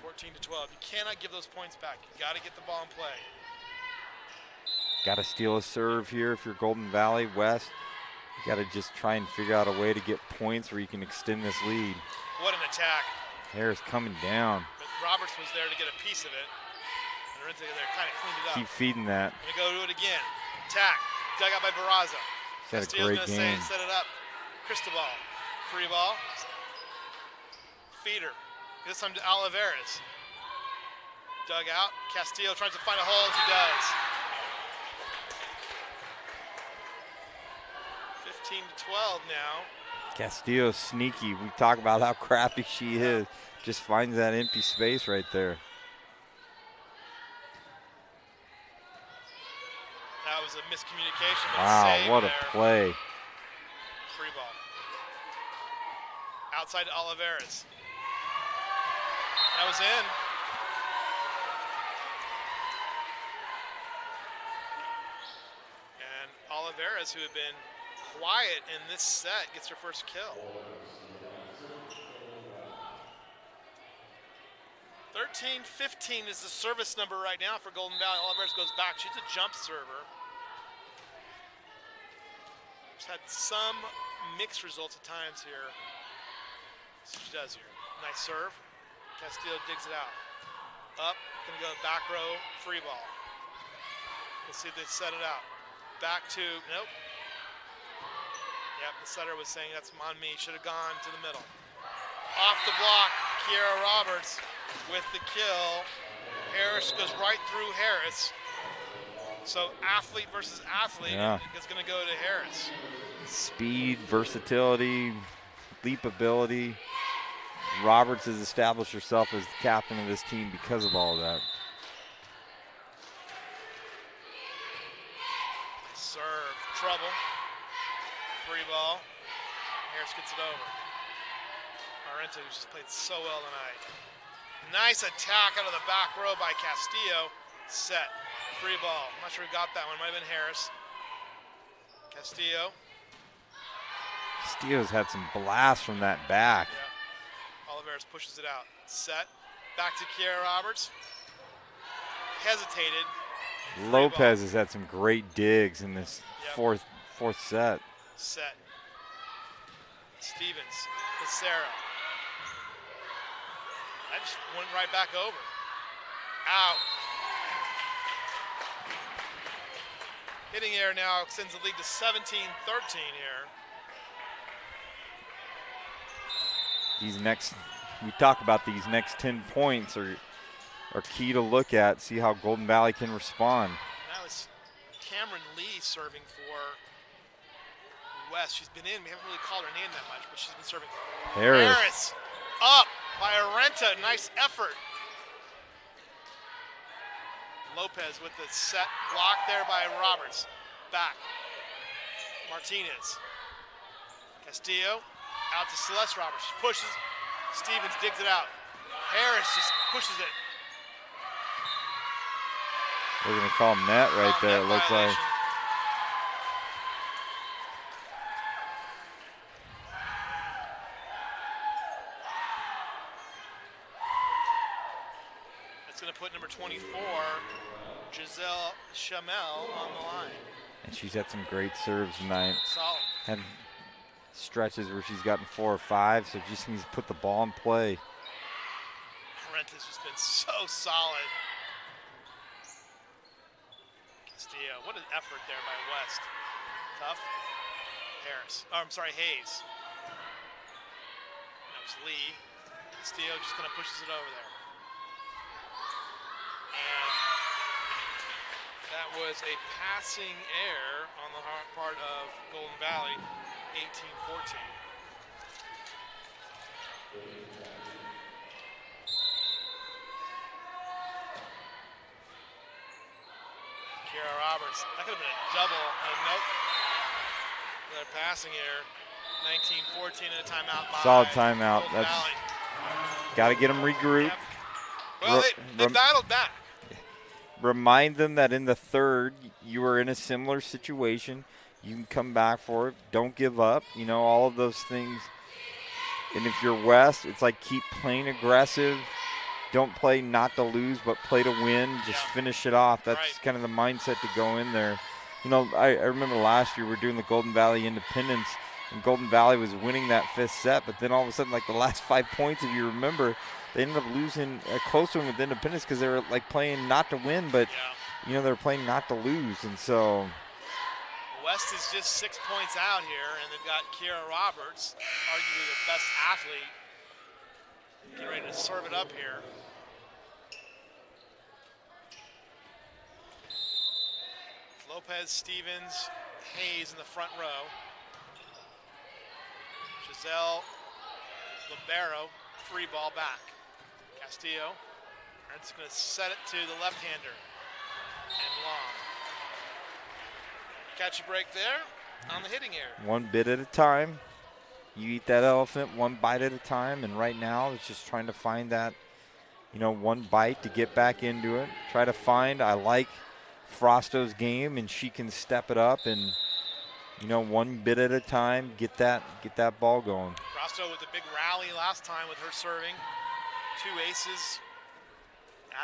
14-12. You cannot give those points back. You got to get the ball in play. Got to steal a serve here if you're Golden Valley West. You got to just try and figure out a way to get points where you can extend this lead. What an attack. Harris coming down. But Roberts was there to get a piece of it. And Renta there kind of cleaned it up. Keep feeding that. Gonna go do it again. Attack. Dug out by Barraza. He's had a great game. Set it up. Cristobal. Free ball. Feeder. This time to Olivares. Dug out. Castillo tries to find a hole, as he does. 15-12 now. Castillo's sneaky. We talk about how crafty she is. Just finds that empty space right there. That was a miscommunication. Wow, what a play. Free ball. Outside to Olivares. That was in. And Olivares, who had been quiet in this set, gets her first kill. 13-15 is the service number right now for Golden Valley. Olivares goes back. She's a jump server. She's had some mixed results at times here. So she does here. Nice serve. Castillo digs it out. Up, gonna go back row, free ball. Let's see if they set it out. Back to, nope. Yep, the setter was saying that's on me, should have gone to the middle. Off the block, Kiera Roberts with the kill. Harris goes right through Harris. So athlete versus athlete is gonna go to Harris. Speed, versatility, leap ability. Roberts has established herself as the captain of this team because of all of that. Serve, trouble. Free ball. Harris gets it over. Arenta, who's just played so well tonight. Nice attack out of the back row by Castillo. Set. Free ball. I'm not sure who got that one. Might have been Harris. Castillo. Castillo's had some blasts from that back. Yeah. Olivares pushes it out. Set. Back to Kiera Roberts. Hesitated. Lopez has had some great digs in this fourth set. Set. Stevens. Becerra. That just went right back over. Out. Hitting air now extends the lead to 17-13 here. We talk about these next 10 points are key to look at, see how Golden Valley can respond. That was Cameron Lee serving for West. She's been in, we haven't really called her name that much, but she's been serving. Harris up by Arenta, nice effort. Lopez with the set block there by Roberts. Back. Martinez. Castillo. Out to Celeste Roberts. She pushes. Stevens digs it out. Harris just pushes it. We're going to call net right there, it looks like. That's going to put number 24, Giselle Chamel, on the line. And she's had some great serves tonight. Solid. And stretches where she's gotten 4 or 5, so just needs to put the ball in play. Arenta's just been so solid. Castillo, what an effort there by West. Tough. Harris. Oh, I'm sorry, Hayes. That was Lee. Castillo just kind of pushes it over there. And that was a passing error on the part of Golden Valley, 18-14. Kiara Roberts, that could have been a double, and nope. Another passing error. 19-14 and a timeout by solid timeout. Golden That's Valley. got to get them regrouped. Yep. Well, they battled back. Remind them that in the third, you were in a similar situation. You can come back for it. Don't give up. You know, all of those things. And if you're West, it's like keep playing aggressive. Don't play not to lose, but play to win. Just finish it off. That's kind of the mindset to go in there. You know, I remember last year we were doing the Golden Valley Independence, and Golden Valley was winning that fifth set, but then all of a sudden, like the last 5 points, if you remember, they ended up losing a close one with Independence because they were like playing not to win, but you know, they were playing not to lose. And so West is just 6 points out here, and they've got Kiara Roberts, arguably the best athlete, getting ready to serve it up here. Lopez, Stevens, Hayes in the front row. Giselle, libero, free ball back. Castillo, and it's going to set it to the left-hander, and long. Catch a break there on the hitting error. One bit at a time. You eat that elephant one bite at a time, and right now it's just trying to find that, you know, one bite to get back into it. Try to find, I like Frosto's game, and she can step it up and, you know, one bit at a time, get that ball going. Frosto with a big rally last time with her serving. 2 aces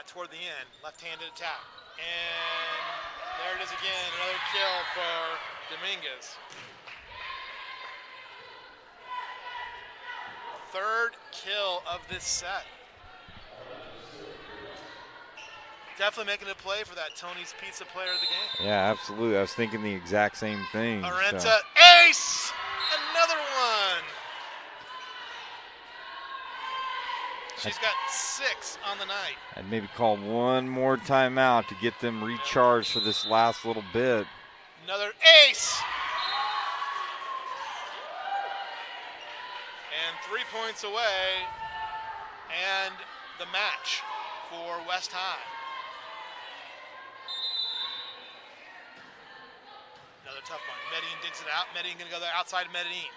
toward the end, left-handed attack. And there it is again, another kill for Dominguez. Third kill of this set. Definitely making a play for that Tony's Pizza player of the game. Yeah, absolutely. I was thinking the exact same thing. Arenta, ace! Another one! She's got 6 on the night. I'd maybe call one more timeout to get them recharged for this last little bit. Another ace! And 3 points away, and the match for West High. Another tough one. Medellin digs it out. Medellin going to go there outside of Medellin.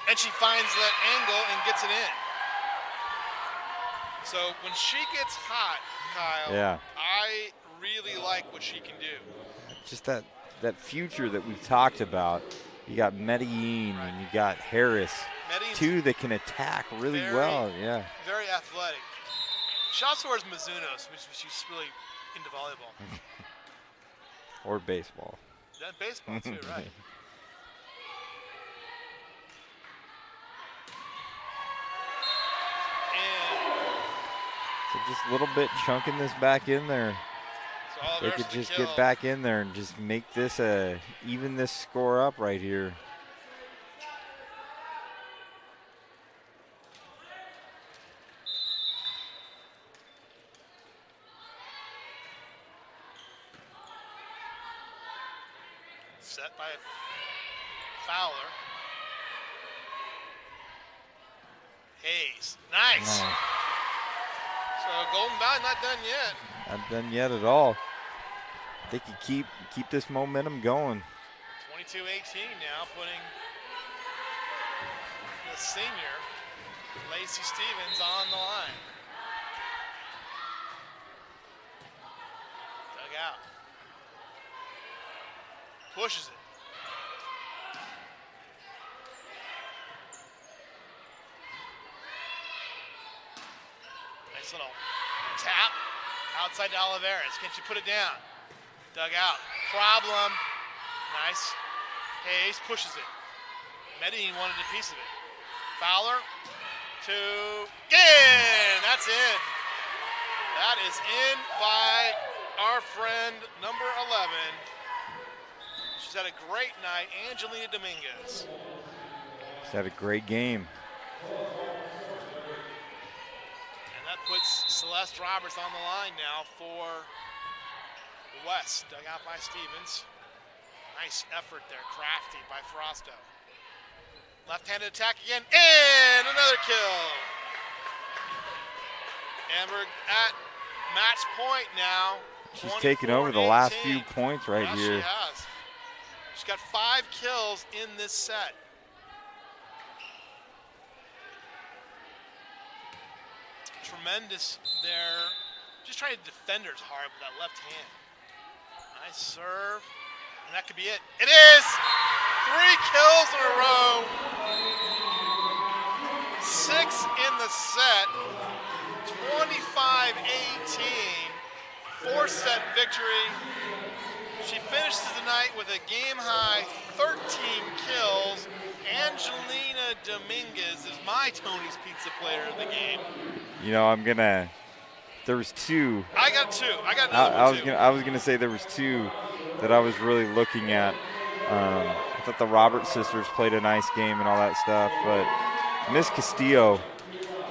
And she finds that angle and gets it in. So when she gets hot, Kyle, I really like what she can do. Just that future that we've talked about. You got Medellin and you got Harris. Medellin's 2 that can attack really well. Yeah. Very athletic. She also wears Mizuno's, which she's really into volleyball. Or baseball. Yeah, baseball too, right. So just a little bit chunking this back in there. So they could just get back in there and just make this even this score up right here. Set by Fowler. Hayes, nice. So Golden Valley not done yet. Not done yet at all. They could keep this momentum going. 22-18 now, putting the senior Lacey Stevens on the line. Dug out. Pushes it. Nice little tap outside to Olivares. Can she put it down? Dug out. Problem. Nice. Hayes pushes it. Medellin wanted a piece of it. Fowler to get in. That's in. That is in by our friend number 11. She's had a great night, Angelina Dominguez. She's had a great game. And that puts Celeste Roberts on the line now for the West. Dug out by Stevens. Nice effort there, crafty by Frosto. Left-handed attack again, and another kill. And we're at match point now. She's taken over the last few points right here. She has. She's got 5 kills in this set. Tremendous there. Just trying to defend her hard with that left hand. Nice serve. And that could be it. It is! 3 kills in a row. 6 in the set. 25-18. 4-set victory. She finishes the night with a game-high 13 kills. Angelina Dominguez is my Tony's Pizza player of the game. You know, there was 2. I got 2. I got another one, I was gonna say there was 2 that I was really looking at. I thought the Roberts sisters played a nice game and all that stuff, but Miss Castillo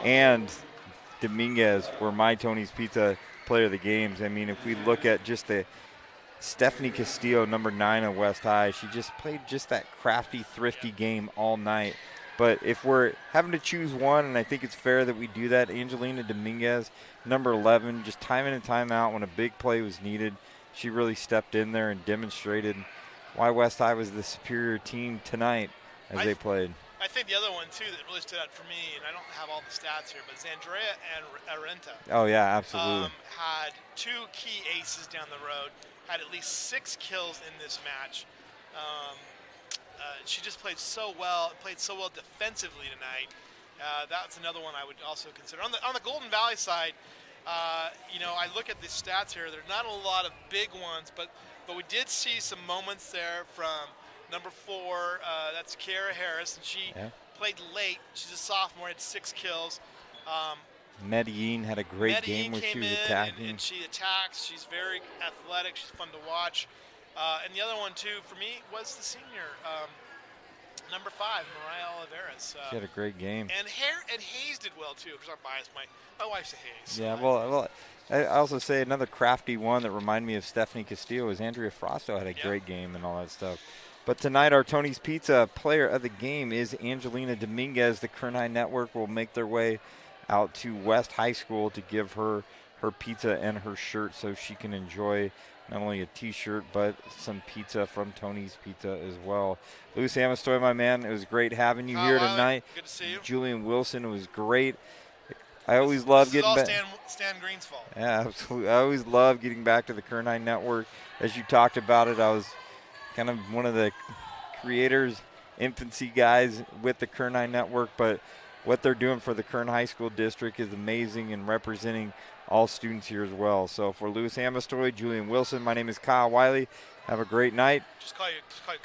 and Dominguez were my Tony's Pizza player of the games. I mean, if we look at just the Stephanie Castillo, number 9 of West High, she just played just that crafty, thrifty game all night. But if we're having to choose one, and I think it's fair that we do that, Angelina Dominguez, number 11, just time in and time out when a big play was needed, she really stepped in there and demonstrated why West High was the superior team tonight as they played. I think the other one, too, that really stood out for me, and I don't have all the stats here, but Zandrea and Arenta. Oh, yeah, absolutely. Had 2 key aces down the road, had at least 6 kills in this match. She just played so well defensively tonight. That's another one I would also consider. On the Golden Valley side, you know, I look at the stats here. There's not a lot of big ones, but we did see some moments there from number 4. That's Kiara Harris, and she played late. She's a sophomore, had 6 kills. Medellin had a great game where she was attacking. And she attacks. She's very athletic. She's fun to watch. And the other one, too, for me, was the senior, number 5, Mariah Oliveras. She had a great game. And Hayes did well, too, because I'm biased. My wife's a Hayes. Yeah, well, I also say another crafty one that reminded me of Stephanie Castillo is Andrea Frosto had a great game and all that stuff. But tonight, our Tony's Pizza player of the game is Angelina Dominguez. The Kern High Network will make their way out to West High School to give her pizza and her shirt so she can enjoy not only a T-shirt but some pizza from Tony's Pizza as well. Louis Amastoy, my man, it was great having you here tonight. Good to see you. Julian Wilson, it was great. I always love getting back. Stan Green's fault. Yeah, absolutely. I always love getting back to the Kern High Network. As you talked about it, I was kind of one of the creators, infancy guys with the Kern High Network, but what they're doing for the Kern High School District is amazing and representing all students here as well. So for Louis Amastoy, Julian Wilson, my name is Kyle Wiley. Have a great night. Just call you Kyle.